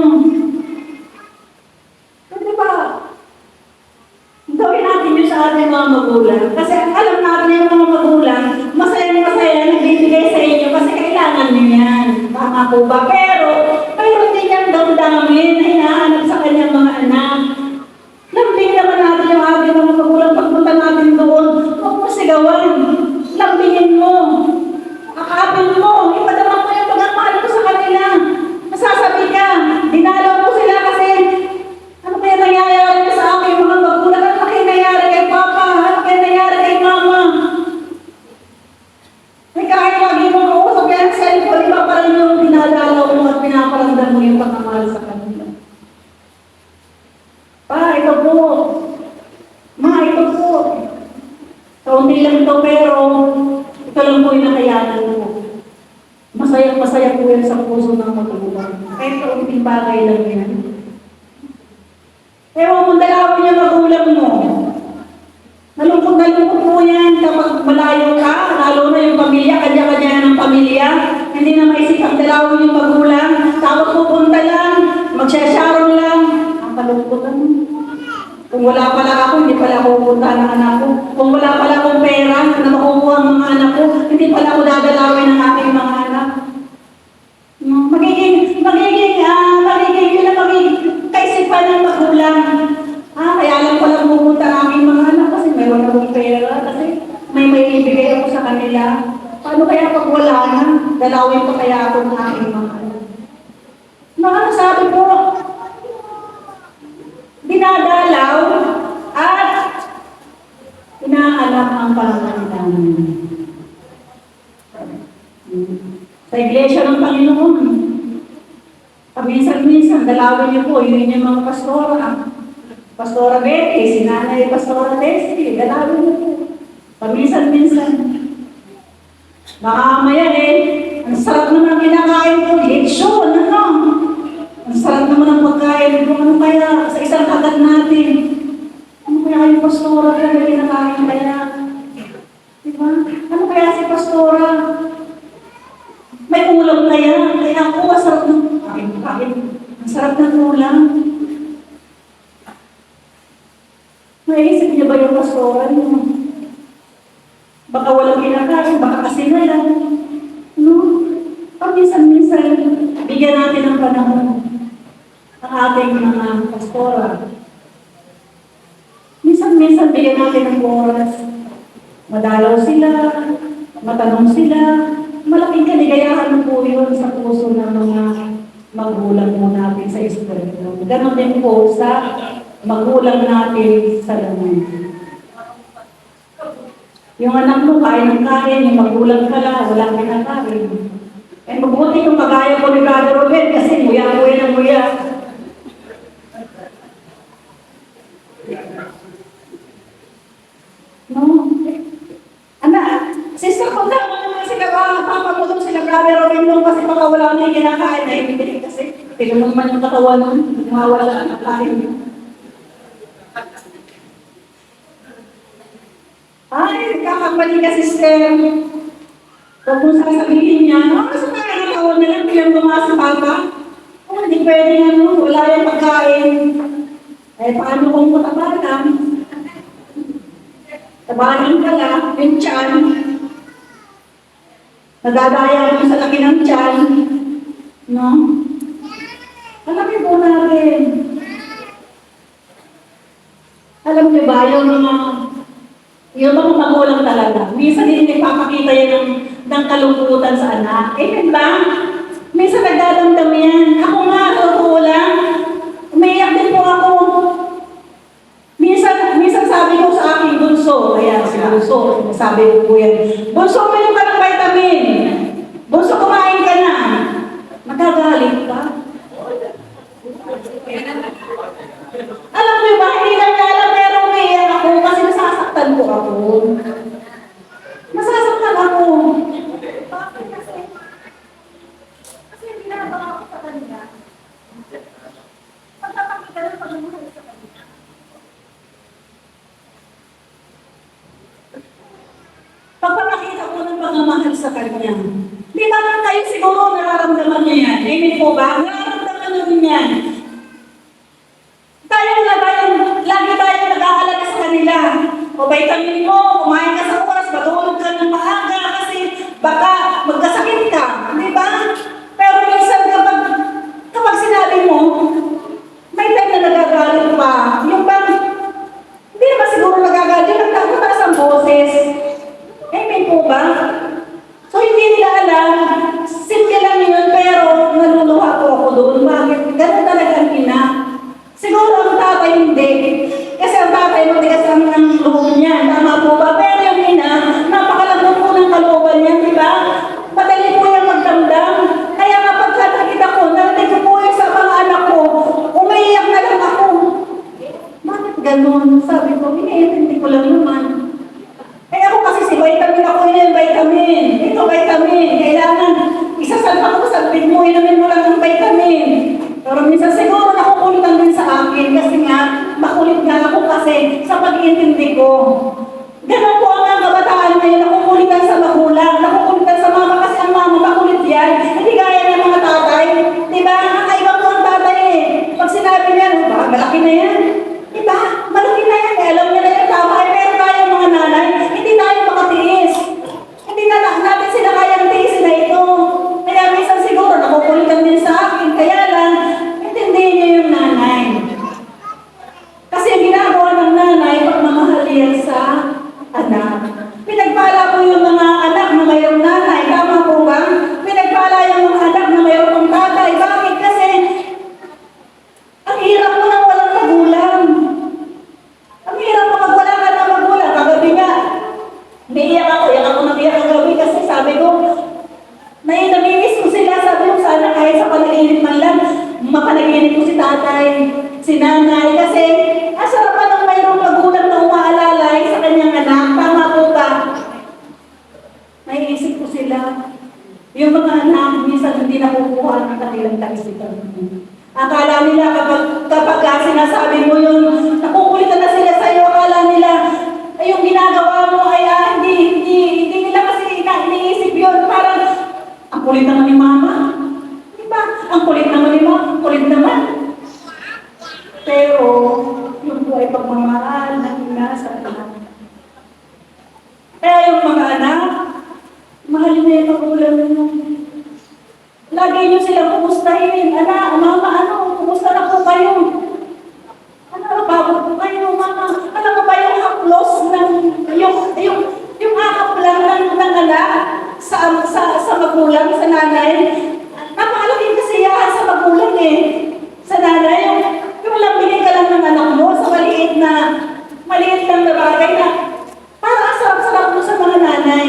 Di ba? Gawin natin yun sa ating mga magulang. Kasi alam natin yung mga magulang, masaya nagbibigay sa inyo kasi kailangan nyo yan. Tama po ba? Pero hindi niyang damdamin na hinahanap sa kanyang mga anak. Lambing naman natin yung ating mga magulang. Pagpunta natin doon, huwag mo sigawan. Lambingin mo. Akapin mo. Ipadama mo yung pagmamahal ko sa kanila. Masasabi ka, dinalaw mo sila kasi ano kaya nangyayari sa aking mga magulang? Ano kaya nangyayari kay Papa? Ano kaya nangyayari kay Mama? May kahit lagi mo kausap kaya sa cellphone, iba pa rin yung dinadalaw mo at pinaparamdam mo yung pagmamahal sa kanila. Pa, ito po. Ma, ito po. Kaunti lang ito pero ito lang po yung nakayanan ko. Masaya po yan sa puso ng magulang. Kahit kaunting bagay lang yan. Ewan mo, dalawin yung magulang mo. Nalungkot na lungkot po yan kapag malayo ka, lalo na yung pamilya, kanya-kanya ng pamilya. Hindi na maisip ang dalawin yung magulang. Tapos pupunta lang, magsasharon lang. Ang kalungkotan mo. Kung wala pala ako, hindi pala ako pupunta ng anak ko. Kung wala pala akong pera na makukuha ang mga anak ko, hindi pala ako dadalawin ng aking mga anak. No, magiging yun ang magiging kaisipan ng magulang. Kaya lang pala pupunta ang aking mga anak kasi may wala akong pera, kasi may ibigay ako sa kanila. Paano kaya pag wala na? Dalawin ko kaya ako ng aking mga anak. Sabi ko, dinadalaw at inaalam ang pangangailangan. Sa Iglesia ng Panginoon, paminsan-minsan, dalawin niyo po, yun yung mga pastora. Pastora Betty, si Nanay Pastora Leslie, dalawin niyo po. Paminsan-minsan. Makamaya ang sarap naman ang kinakain ko, leksyon, ano? Ang sarap naman ang pagkain ko, ano kaya sa isang kagat natin? Ano kaya yung pastora ko na kinakain kaya? Diba? Ano kaya si pastora? May ulam kaya ako, masarap ng kain. Ang sarap ng ulam. Naisip niya ba yung pastora niyo? Baka walang kinakain, baka kasi na lang. No? Paminsan-minsan, bigyan natin ng panahon ang ating mga pastora. Minsan-minsan, bigyan natin ng oras. Madalaw sila, matanong sila. Malaking kaligayahan po yun sa puso ng mga magulang mo natin sa Espiritu. Ganon din po sa magulang natin sa laman. Yung anak mo, kain ng kain, yung magulang ka lang, walang kinakain. Eh, mabuti yung kagaya ko ni Brother Robert kasi muya-muya ng muya. No? Sister ko daw, naman sila papapagod sila Brother Robert nung kasi baka wala na yung kinakain na ibigay kasi tignan mo naman yung katawan nun, mawala ng kain. Kakambali ka, sister. Huwag mo sasabihin niya, kasi nakakatawa na lang bilang mga sa papa. Hindi pwede wala yung pagkain. Paano kung matabanan? Tabanan ka lang, yung tiyan. Nadadaya mo sa laki ng tiyan. No? Alam niyo po natin. Alam niyo ba, yung mga magulang talaga, minsan din nagpapakita yan ng kalungkutan sa anak. Ba? Minsan nagdadamdam yan. Ako nga, totoo lang. Umiiyak din po ako. Minsan sabi ko sa aking bunso, kaya si bunso, sabi ko po yan, bunso, uminom ka ng vitamin. Bunso, kumain ka na. Magagalit ka. Alam niyo ba, hindi lang alam, pero umiiyak ako kasi nasasaktan ko ako. Nasasaktan ako. Bakit kasi? Kasi hindi na ako sa kanila. Pagkakakita ng pagmamahal sa kanila. Pagpapakita ko ng pagmamahal sa kanya. Di ba lang kayo siguro nararamdaman niya yan? Amen po ba? Nararamdaman niyo rin yan. Lagi tayong nag-aalala sa kanila. O vitamin mo, kumain ka sa oras, matulog ka ng maaga kasi baka magkasakit ka. Di ba? Pero minsan kapag sinabi mo, may time na nagagalit pa. Yung bang, hindi naman siguro nagagalit, yung nagtataas ang boses. Amen po ba? So hindi nila alam, simple lang yun, pero naluluha po ako doon. Bakit? Ganun talaga ang ina. Siguro ang tatay hindi. Kasi ang tatay matigas ang loob niya. Tama po ba? Pero yung ina, napakalambot po ng kalooban niya, di ba? Madali po yung magdamdam. Kaya kapag nakita ko, narinig ko po yung sa mga anak ko, umiiyak na lang ako. Bakit ganun? Sabi ko, iniintindi ko lang naman. Ako kasi si vitamin ako yun, vitamin. Ito vitamin. Kailangan, isasalpa ko sa mo, inamin mo lang ng vitamin. Pero minsan siguro nakukulutan din sa akin kasi nga, kasi sa pag-iintindi ko. Ganun po ang mga kabataan ngayon, nakukulitan sa magulang, nakukulitan sa mama kasi ang mama makulit yan. Hindi gaya ng mga tatay. Diba? Kakaiba po ang tatay eh. Pag sinabi niya, baka malaki na yan. Diba? Malaki na yan. Alam niya na yan, tama. Pero tayo mga nanay, hindi tayo makatiis. Hindi na natin sila kayang tiisin na ito. Kaya minsan siguro nakukulitan din sa akin. Kaya lang, intindihin niyo yung nanay. Kasi ang ginagawa ng nanay, pagmamahal yan sa anak. Pinagpala po yung mga anak na mayroong nanay. Tama po ba? Pinagpala yung mga anak na mayroong tatay. Bakit? Kasi ang hirap mo nang walang magulang. Ang hirap mo pag wala ka ng magulang. Kagabi nga, naiiyak ako nabiyak kagabi kasi sabi ko, namimiss ko sila. Sabi ko sana kahit sa panaginip man lang, mapanaginip ko si tatay, si nanay. Kasi asarap pa nang mayroong magulang na umaalalay sa kanyang anak. Tama po ba? Naiisip ko sila. Yung mga anak, minsan hindi nakukuha ng kanilang kaisipan. Akala nila kapag sinasabi mo yun, nakukulitan na sila sa'yo, akala nila, ay yung ginagawa mo ay hindi nila kasi iniisip yun. Parang, ang kulit naman ni mama. Diba? Ang kulit naman ni mama, ang kulit naman. Pero, yung po ay pagmamahal na nasa anak. Kaya yung mga anak, mahal na yung magulang mo. Lagi nyo silang kumustahin. Anak, mama, kumusta na po kayo? Napagod po kayo, mama. Alam mo ba yung haplos ng, yung ahap lang ng anak sa magulang, sa nanay? Napakalaking kasiyahan sa magulang eh. Sa nanay, yung lambingin ka lang ng anak mo sa maliit lang na bagay na parang ang sarap-sarap mo sa mga nanay.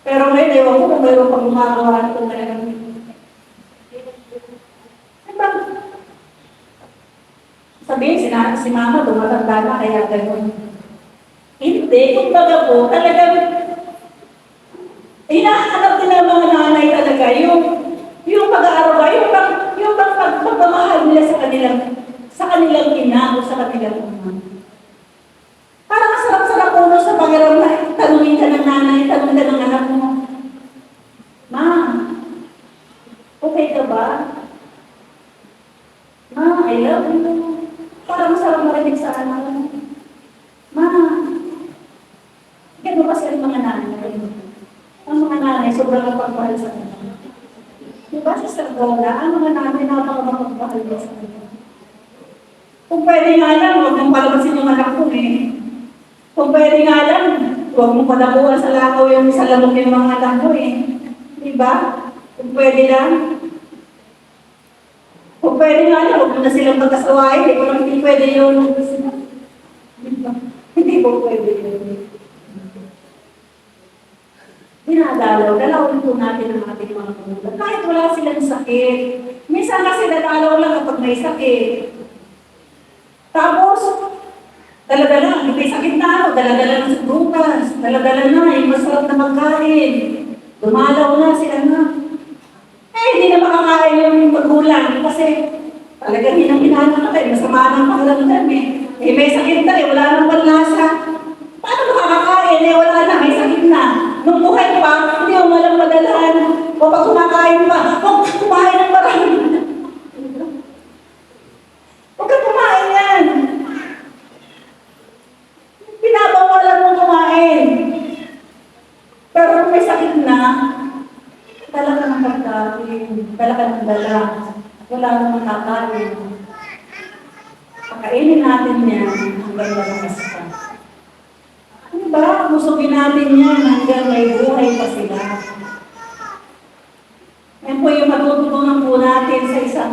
Pero ngayon, ewan ko kung mayroon pang gumagawa ito talagang. Sabihin, si mama tumatanda na kaya gano'n. Hindi, kumbaga po, talagang hinahanap din ng mga nanay talaga yung pag-aaruga, yung pagmamahal nila sa kanilang ina o sa kanilang ama. Parang sarap-sarap ulo sa pangiram na tanungin ka ng nanay, tanungin ka ng anak mo. Ma, okay ka ba? Ma, I love you. Parang sarap marinig sa anak mo. Ma, gano'n kasi ang mga nanay. Ang mga nanay, sobrang napagmahal sa kanila. Diba sa Sargona, ang mga nanay napaka-mapagmahal sa kanila. Kung pwede nga lang, huwag mong palabasin yung anak ko eh. Kung pwede nga lang, huwag mong padakuhan sa lakaw yung sa lamok yung mga anak mo eh. Diba? Kung pwede lang. Kung pwede nga lang, huwag mo na silang magkasawain. Hindi pwede yun. Diba? Hindi po pwede yun. Dalawin po natin ang ating mga magulang. Kahit wala silang sakit. Minsan kasi dadalaw lang kapag may sakit. Tapos, daladala, may sakit na ako, daladala na sa bukas, daladala na, yung masarap na magkain. Dumalaw na si anak. Hindi na makakain yung magulang kasi talagang hinang-hinahan na kayo, masama ng pangalamdam eh. May sakit na wala nang panlasa. Paano makakakain wala na, may sakit na. Nung buhay pa, hindi mo malang madalahan. O pag kumakain pa, huwag kumain ng marami. Huwag ka kumain yan. Pinabawalan mo kumain. Pero kung may sakit na, talaga ng pagkain, talaga ng dala, wala nang makakain. Pakainin natin yan hanggang malakas pa. Ano ba? Musugin natin yan hanggang may buhay pa sila. Yan po yung matututunan po natin sa isang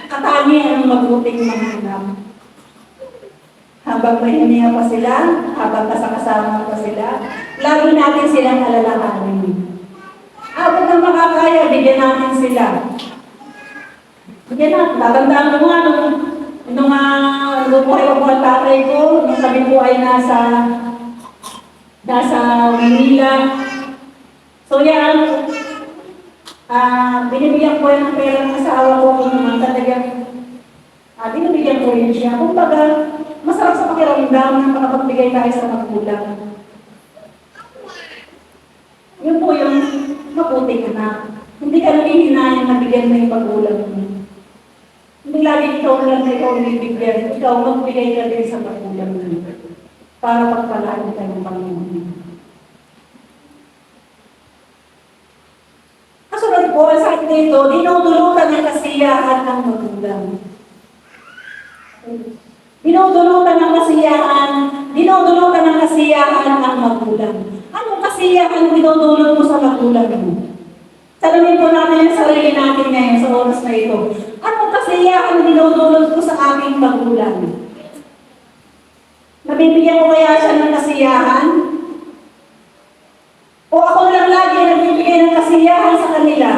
katangian ng mabuting magulang. Habang may hiniya pa sila, habang kasama pa sila, lagi natin silang alalahanin. Habang na makakaya, bigyan natin sila. Bigyan natin. Tatandaan mo nga, nung buhay ko ang tatay ko, nung kami po ay nasa Manila. So yan, binibigyan ko ng pera ng asawa ko kung talagang Binibigyan ko rin siya. Kumbaga, masarap sa pakiramdam na makapagbigay tayo sa magulang. Yun po yung mabuting anak. Hindi ka nangihinayang na bigyan mo yung magulang mo. Hindi lagi ikaw lang na ikaw bibigyan. Ikaw magbigay ka din sa magulang mo. Para pagpalaan ka ng Panginoon. Kasunod po, ang sakit dito, dinudulutan ng kasiyahan ng magulang. Dinudulutan ng kasiyahan ng magulang. Anong kasiyahan dinudulot mo sa magulang mo? Salamin po natin yung sarili natin ngayon sa oras na ito. Anong kasiyahan dinudulot ko sa aking magulang? Nabibigyan ko kaya siya ng kasiyahan? O ako na lang lagi nagbibigay ng kasiyahan sa kanila?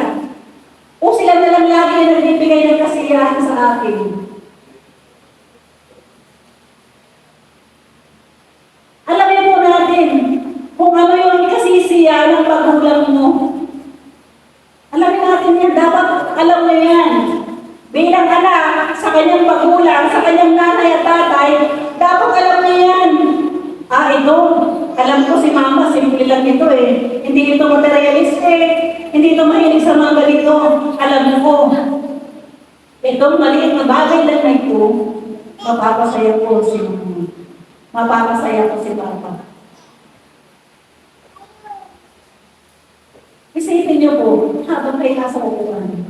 O sila na lang lagi nagbibigay ng kasiyahan sa akin? Alamin po natin kung ano yung kasisiya ng magulang mo. Alamin natin yan. Dapat alam mo yan. Bilang anak, sa kanyang magulang, sa kanyang nanay at tatay, dapat alam niya yan. Ito, alam ko si mama, simple lang ito eh. Hindi ito materialistic, hindi ito mahilig sa mga ganito. Alam ko, itong maliit na bagay lang na ito, mapapasaya ko si mama. Mapapasaya ko si papa. Isipin niyo po, habang kayo nasa upuan,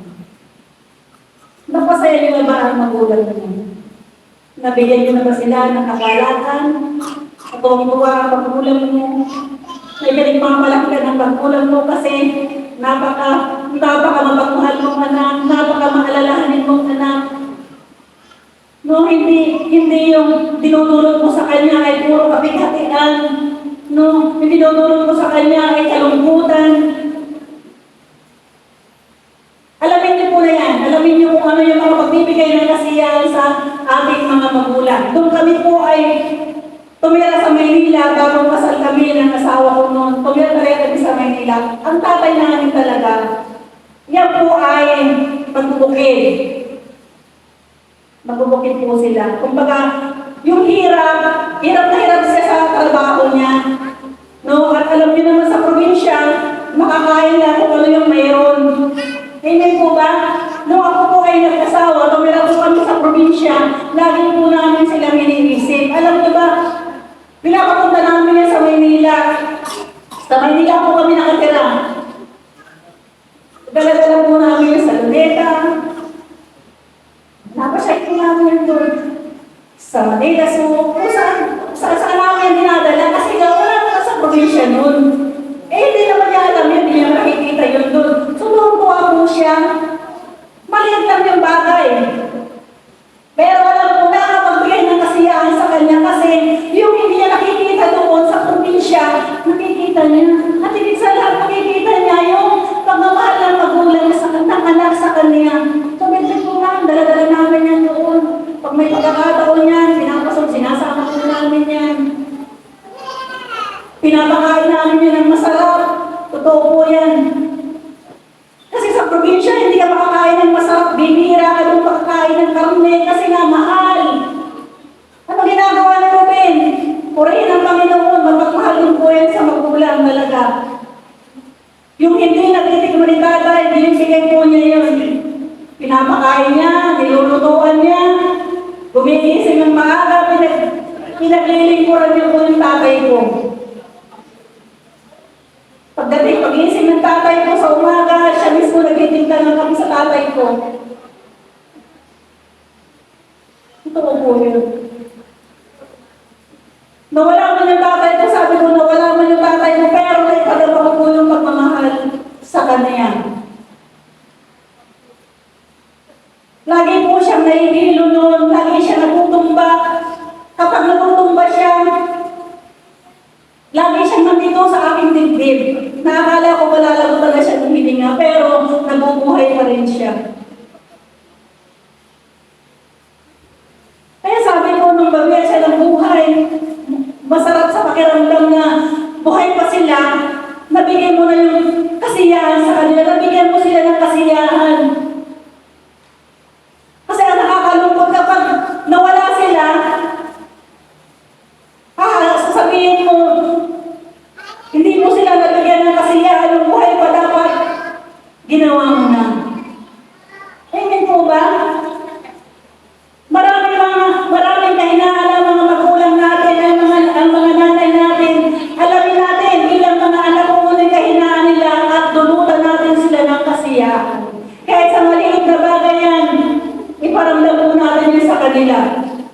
napasaya niyo na ba ang magulang niyo? Nabigyan niyo na ba sila ng kakalatan? Tuwang-tuwa ang magulang mo? May pinagmamalaki ka ng magulang mo kasi napaka-mapagmahal mong anak, napaka-maalalahanin mong anak. No, hindi yung dinudulot mo sa kanya ay puro kapighatian. No, hindi dinudulot mo sa kanya ay kalungkutan. Alamin niyo po na yan. Alamin niyo kung ano yung mga pagbibigay ng kasiyahan sa ating mga magulang. Doon kami po ay tumira sa Maynila bago kasal kami ng asawa ko noon. Tumira talaga kami sa Maynila. Ang tatay namin talaga, yan po ay magbubukid. Magbubukid po sila. Kumbaga, yung hirap na hirap siya sa trabaho niya. No, at alam niyo naman sa probinsya, makakain lang kung ano yung mayroon. Hindi po ba? Nung ako po ay nag-asawa, tumira po kami sa probinsya, lagi po namin silang iniisip. Alam niyo ba, pinapapunta namin yan sa Maynila. Sa Maynila po kami nakatira. Dala-dala po namin yan sa Luneta. Napasyay po namin yan doon. Sa Manila, so saan namin dinadala? Kasi wala na sa probinsya noon. Hindi naman niya alam yun, hindi niya makikita yun doon. So tuwa po siya. Maliit lang yung bagay. Pero alam ko na magbigay ng kasiyahan sa kanya kasi yung hindi niya nakikita doon sa probinsya, nakikita niya. At higit sa lahat, nakikita niya yung pagmamahal ng magulang sa kanyang anak sa kanya. So, medyo po lang, dala-dala namin yan doon. Pag may pagkakataon yan, sinasama po namin yan. Pinapakain namin yan ng masarap. Totoo po yan. Kasi sa probinsya, hindi ka makakain ng masarap. Bibira ka doon makakain ng karne kasi nga mahal. Ano ginagawa ni Ruben? Purihin ang Panginoon, mapagmahal yung po yan sa magulang talaga. Yung hindi natitikman ni tatay, binibigay po niya yun. Pinapakain niya, nilulutuan niya, gumigising ng maaga, pinaglilingkuran niyo po yung tatay ko. Pagdating, pag-iisip ng tatay ko sa umaga, siya mismo nagtitinda ng kami sa tatay ko. Ito po yun. Nawala man yung tatay ko, sabi ko, nawala man yung tatay ko, pero naipadama ko po yung pagmamahal sa kanya. Lagi po siyang nahihilo noon, lagi siya natutumba. Kapag natutumba siya, lagi siyang nandito sa aking dibdib. Nakakala ko malalago talaga siya ng hininga, pero nabubuhay pa rin siya. Kaya sabi ko, nung bawian siya ng buhay, masarap sa pakiramdam na buhay pa sila, nabigyan mo na yung kasiyahan sa kanila, nabigyan mo sila ng kasiyahan. Kasi ang nakakalungkot kapag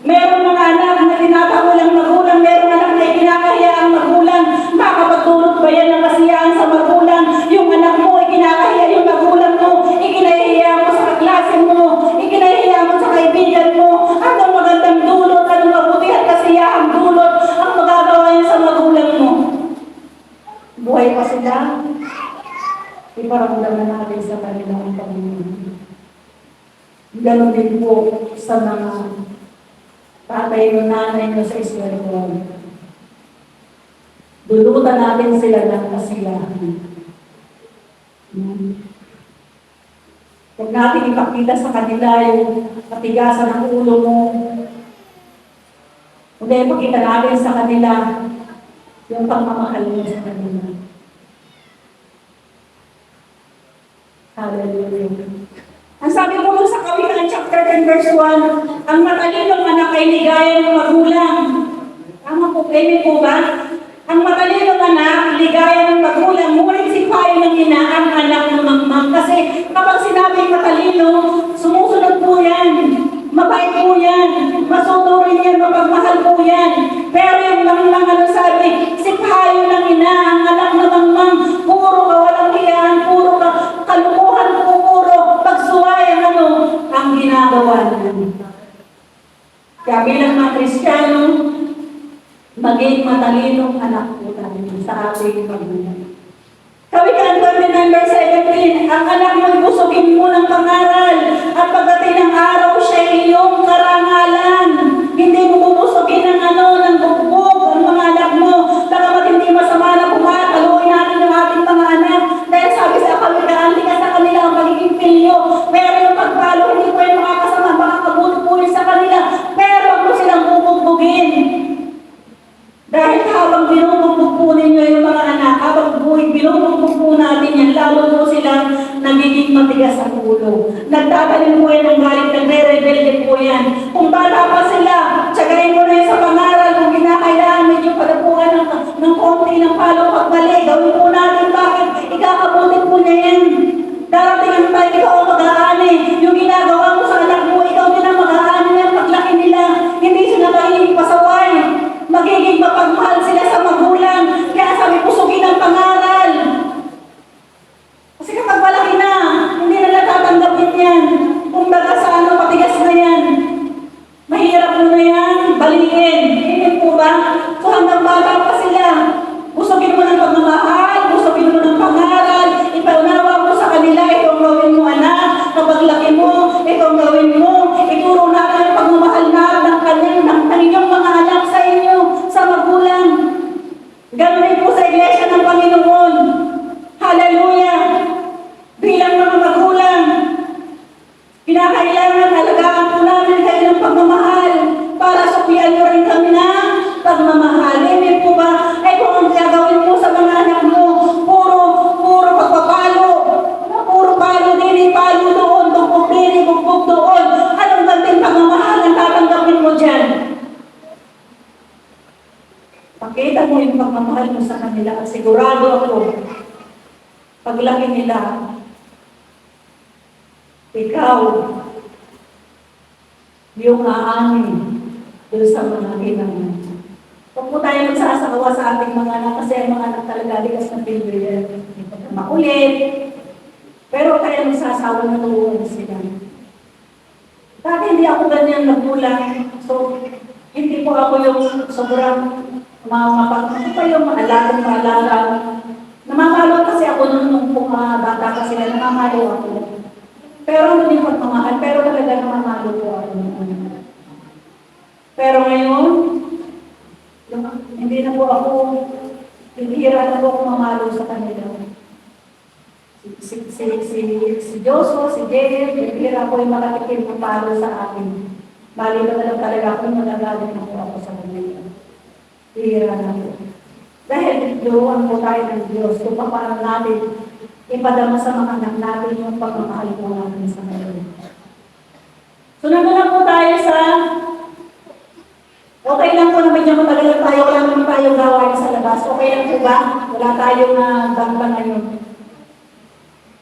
Meron mga anak na tinatawal ang magulang, meron anak na kinakaya ang magulang. Makakapagdulot ba yan ng kasiyahan sa magulang? Yung anak mo, ikinakahiya yung magulang mo, ikinahiya mo sa kaklase mo, ikinahiya mo sa kaibigan mo. Anong magandang dulot, anong mabuti at kasiyahang dulot ang magagawa niya sa magulang mo? Buhay pa sila, iparamdaman natin sa kanila ang Panginoon. Ganon din po sa mga tatay o nanay nyo sa Israel. Dulutan natin sila ng kasiyahan. Huwag natin ipakita sa kanila yung katigasan ng ulo mo. Huwag ipakita natin sa kanila yung pagmamahal mo sa kanila. Hallelujah. Ang sabi po sa Kawikaan chapter 10 verse 1, ang matalinong anak ay ligaya ng magulang. Tama po, amen po ba? Ang matalinong anak, ligaya ng magulang, ngunit sipayo ng ina ang anak ng mangmang. Kasi kapag sinabing matalino, sumusunod po yan. Mabait po yan. Masunurin yan, mapagmahal po yan. Pero yung mangmang, ano sabi, sipayo ng ina ang anak ng mangmang. Puro kawalang hiyaan, puro kalukuhan, puro pagsuway ang ginagawa niya. Kaya bilang mga Kristiyano, maging matalinong anak po tayo sa ating magulang. Kawikaan 29 verse 17, ang anak mo'y busugin mo ng pangaral at pagdating ng araw siya iyong karangalan. Hindi mo bubusugin ng bugbog ang mga anak mo. Bagamat hindi masama na pumataluin natin yung ating mga anak. Dahil sabi sa Kawikaan, likas sa kanila ang magiging pilyo. Pero yung pagpalo, hindi po yung makakasama, makakabuti po yun sa kanila. Pero huwag mo silang bubugbugin. Dahil habang binubugbog po ninyo yung mga anak, habang binubugbog po natin yan, lalo po silang nagiging matigas sa ulo. Nagtatanim po yan ng galit, nagre-rebelde po yan. Kung bata pa sila, tsagayin mo na yan sa pangaral. Kung kinakailangan, medyo palapuan ng konti ng palo pagbalik. Gawin po natin bakit ikakabuti po niya yan. Darating ang tayo, ikaw ang mag-aani. Yung ginagawa mo sa anak mo, ikaw din ang mag-aani yan paglaki nila. Hindi sila magiging pasaway. Magiging mapagmahal sila sa magulang. Kaya sabi, pusugin ang pangaral. Kasi kapag malaki na, hindi na natatanggapin yan. Kung baga sa patigas na yan. Mahirap mo na yan, balikin. Hindi po ba? So hanggang bata pa sila, pusugin mo ng pagmamahal, pusugin mo ng pangaral, ipaunawa mo sa kanila, itong gawin mo anak, kapag laki mo, itong gawin mo, ituro natin ang pagmamahal na ng inyong mga anak sa inyo, sa magulang. Ganun din po sa iglesia ng Panginoon. Hallelujah! Bilang mga magulang, kinakailangan alagaan po namin kayo ng pagmamahal para suklian nyo rin kami na pagmamahal. Hindi po ba? Ay kung ang gagawin mo sa mga anak mo, puro pagpapalo, puro palo din, palo doon, bugbog din, bugbog doon. Anong ganting pagmamahal ang tatanggapin mo dyan? Pakita mo yung pagmamahal mo sa kanila at sigurado ako, paglaki nila, ikaw, yung aani doon sa mga ginang. Huwag po tayo magsasawa sa ating mga anak kasi ang mga anak talaga likas na pinili. Makulit. Pero tayo magsasawa na tuwag sila. Dati hindi ako ganyan nagulang. So, hindi po ako yung sobrang yung maalala. Namamalo kasi ako nung bata pa sila, namamalo ako. Pero ano yung pagmamahal, pero talaga namamalo po ako. Pero ngayon, hindi na po ako, hihira na po ako mamalo sa kanila. Si Joshua, si Jacob, hihira po yung makatikim ng palo sa akin. Bali na lang talaga ako, magagalit na po ako sa kanila. Hihira na po. Dahil duruan po tayo ng Diyos, kung paano natin ipadama sa mga anak natin yung pagmamahal po natin sa kanila. Sunod na lang po tayo sa okay lang po na medyo matagal lang tayo, wala naman tayong gawain sa labas. Okay lang po ba? Wala tayong bangka ngayon.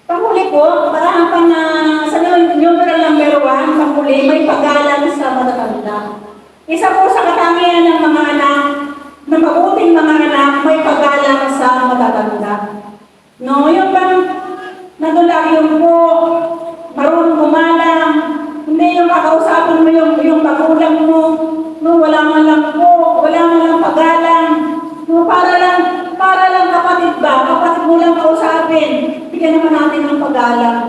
Panghuli po, parang sa numeral number 1, panghuli, may paggalang sa matatanda. Isa po sa katangian ng mga anak, ng mabuting mga anak, may paggalang sa matatanda. No, yung bang nadulag yung po, marunong gumalang, hindi yung kakausapin mo yung magulang mo, no, wala man lang po, wala man lang paggalang, no, para lang kapatid ba, kapatid mo lang kausapin, bigyan naman natin ng paggalang,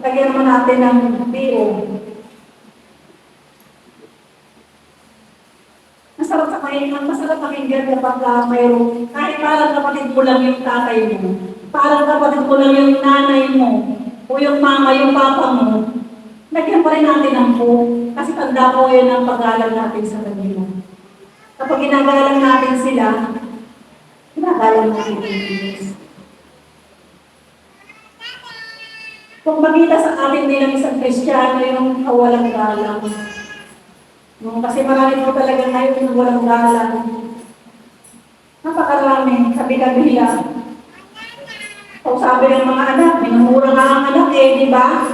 lagyan naman natin ng bio. Masarap pakinggan kapag mayroong, kahit parang kapatid mo lang yung tatay mo, parang kapatid mo lang yung nanay mo, o yung mama, yung papa mo, lagyan pa rin natin ng po, kasi tanda po yun ang pag-alang natin sa kanila. Kapag ginagalang natin sila, ginagalang natin yung Diyos. Kung makita sa atin bilang isang Kristiyano yung kawalang galang, no, kasi marami po talaga ngayon yung walang galang. Napakarami, sabi-kabila. Kung sabi ng mga anak, minumura nga ang anak di ba?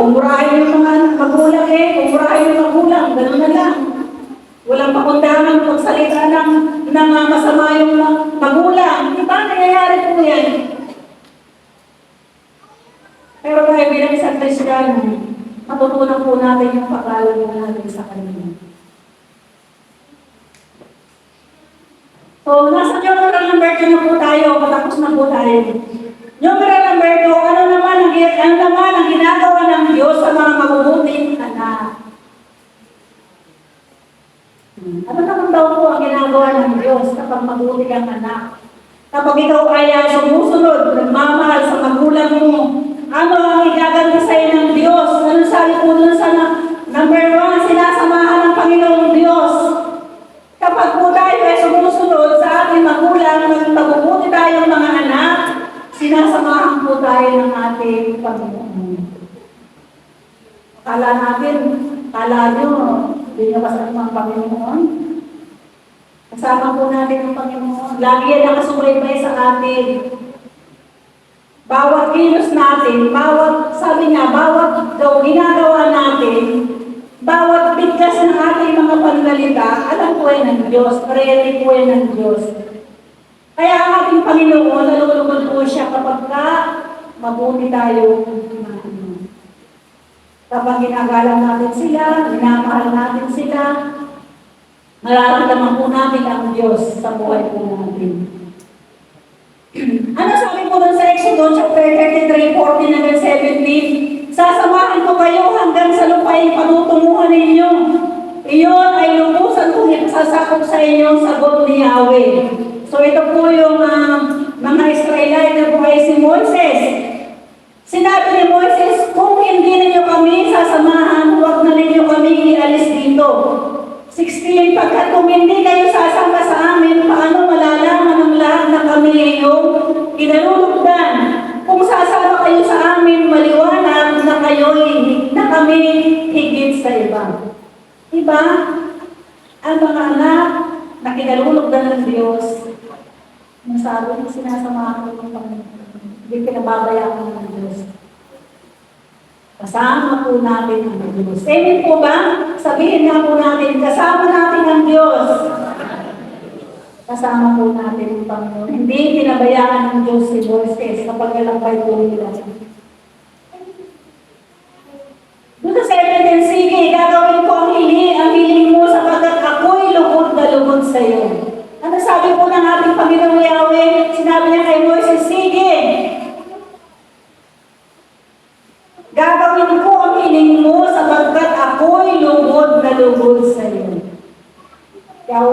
Umurahin yung mga anak, magulang umurahin yung magulang, gano'n na lang. Walang pakundangan magsalita ng masama yung magulang. Di ba? Nangyayari po yan. Pero kaya bilang isang Kristiyano, matutunan po natin yung pag-alam natin sa kanila. So, nasa numeral number 2 na po tayo, patapos na po tayo. Numeral number 2, ano naman ang ginagawa ng Diyos sa mga mabubuting anak? Ano naman daw po ang ginagawa ng Diyos kapag mabuti kang anak? Kapag ikaw ay sumusunod, nagmamahal sa magulang mo, ano ang igaganti sa'yo ng Diyos? Ano sabi po dun sa number 1, sinasamahan ng Panginoong Diyos. Kapag po tayo ay sumusunod sa ating magulang, magpabubuti tayong mga anak, sinasamahan po tayo ng ating Panginoon. Kala nyo, hindi nyo kasama ang Panginoon. Kasama po natin ang Panginoon. Lagi yan nakasubaybay sa atin. Bawat kilos natin, sabi niya, bawat ginagawa natin, bawat bigkas ng ating mga panlalita, alam po yan ng Diyos, ready po yan ng Diyos. Kaya ang ating Panginoon, nalulugod po siya kapag mabuti tayo. Kapag ginagalang natin sila, minamahal natin sila, nararamdaman po natin ang Diyos sa buhay po natin. Ano sabi po doon sa Exodus chapter 33, 14 hanggang 17? Sasamahan ko kayo hanggang sa lupain patutunguhan ninyo. Iyon ay lubusan kong ipasasakop sa inyo, sagot ni Yahweh. So ito po yung mga Israelite na po ay si Moises. Sinabi ni Moises, kung hindi ninyo kami sasamahan, huwag na ninyo kami ialis dito. 16, pagkat kung hindi kayo sasama sa amin, paano malalaman ng lahat na kami yung kinalulugdan? Kung sasama kayo sa amin, maliwanag na kami higit sa iba. Iba, ang mga anak na kinalulugdan ng Diyos, masabi na sinasamahan ng Panginoon, hindi pinababayaan ng Diyos. Kasama po natin ang Diyos. Amen po ba? Sabihin nga po natin, kasama natin ang Diyos. Kasama po natin ang Panginoon. Hindi pinabayaan ng Diyos si Moises kapag nalakbay po nila. Doon sa 17, sige, gagawin ko ang hiling mo sapagkat ako'y lugod na lugod sa iyo. Ano sabi po ng ating Panginoong Yahweh? Sinabi niya kay Moises, sige, gagawin ko ang hiling mo sapagkat ako'y lugod na lugod sa iyo. Kaya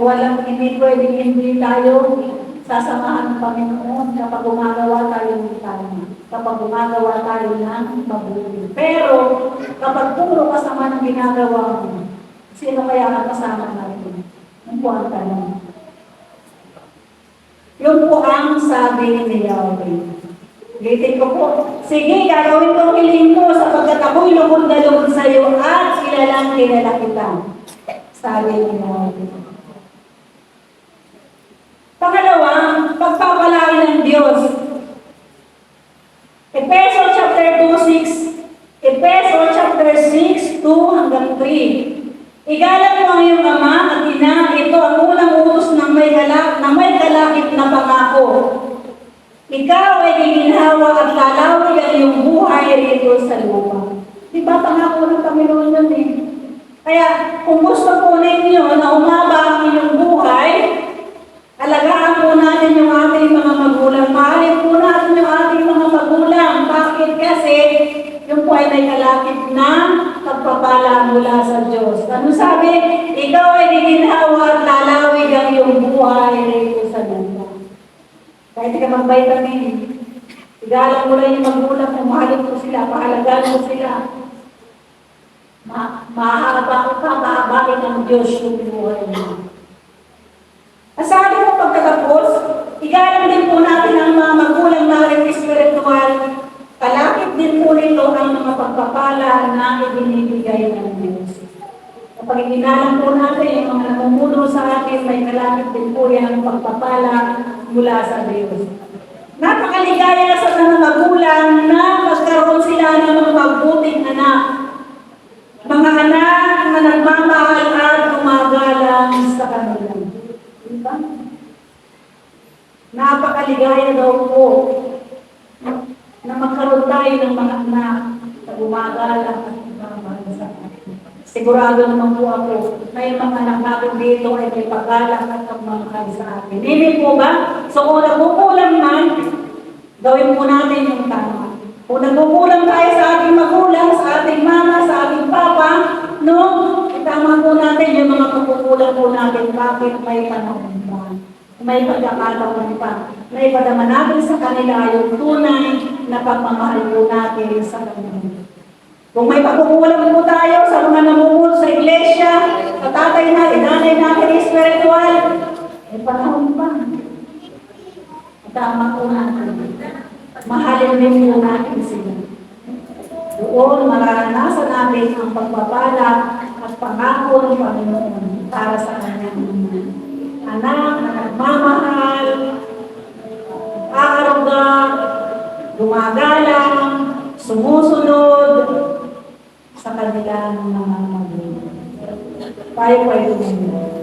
walang hindi pwedeng hindi tayo sasamahan ng Panginoon kapag gumagawa tayo ng tama. Kapag gumagawa tayo ng mabuti. Pero kapag puro kasama ng ginagawa mo, sino kaya ang kasama natin? Yung po ang tanong. Yung po ang sabi ni Yahweh. Ulitin ko po. Sige, gagawin ko ang hiling mo sapagkat ako'y lugod na lugod sa iyo at kilalang kilala kita. Sabi ni Yahweh. Pangalawa, pagpapalain ng Diyos. Efeso chapter 2, 6. Efeso chapter 6, 2 hanggang 3. Igalang mo ang iyong ama at ina, ito ang unang utos ng may kalakip na pangako. Ikaw ay giginhawa at lalawig ang iyong buhay rito sa lupa. Di ba pangako ng Panginoon yun eh? Kaya kung gusto po ninyo na umaba ang inyong buhay, alagaan po natin yung ating mga magulang. Mahalin po natin yung ating mga magulang. Bakit? Kasi yung po ay may kalakip na pagpapala mula sa Diyos. Ano sabi? Ikaw ay giginhawa at lalawig ang iyong buhay rito sa lupa. Kahit ka mag-vitamin, igalang mo lang yung magulang mo, mahalin mo sila, pahalagaan mo sila. Mahabain ng Diyos yung buhay mo. Asabi mo pagkatapos, igalang din po natin ang mga magulang na rin spiritual. Kalakip din po nito ang mga pagpapala na ibinibigay ng Diyos. Kapag iginalang po natin yung mga namumuno sa atin, may kalakip din po yan ang pagpapala mula sa Diyos. Napakaligaya sa mga magulang na magkaroon sila ng mga mabuting anak. Mga anak na nagmamahal at gumagalang sa kanila. Diba? Napakaligaya daw po na magkaroon tayo ng mga anak na gumagalang at gumagalang sa kanila. Sigurado naman po ako na yung mga anak natin dito ay may paggalang at pagmamahal sa atin. Hindi po ba? So kung nagkukulang man, gawin po natin yung tama. Kung nagkukulang tayo sa ating magulang, sa ating mama, sa ating papa, no? Itama po natin yung mga pagkukulang po natin. Bakit may panahon pa? May pagkakataon pa. May padama natin sa kanila yung tunay na pagmamahal po natin sa kanila. Kung may pagkukulang po tayo sa mga namumuno sa iglesia, sa tatay natin, nanay natin, spiritual, may panahon pa. Tama po natin. Mahalin din po natin sila. Doon mararanasan natin ang pagpapala at pangako ng Panginoon para sa kanyang anak na nagmamahal, aaruga, gumagalang, sumusunod sa kanilang mga magulang. Tayo po ay tumunod.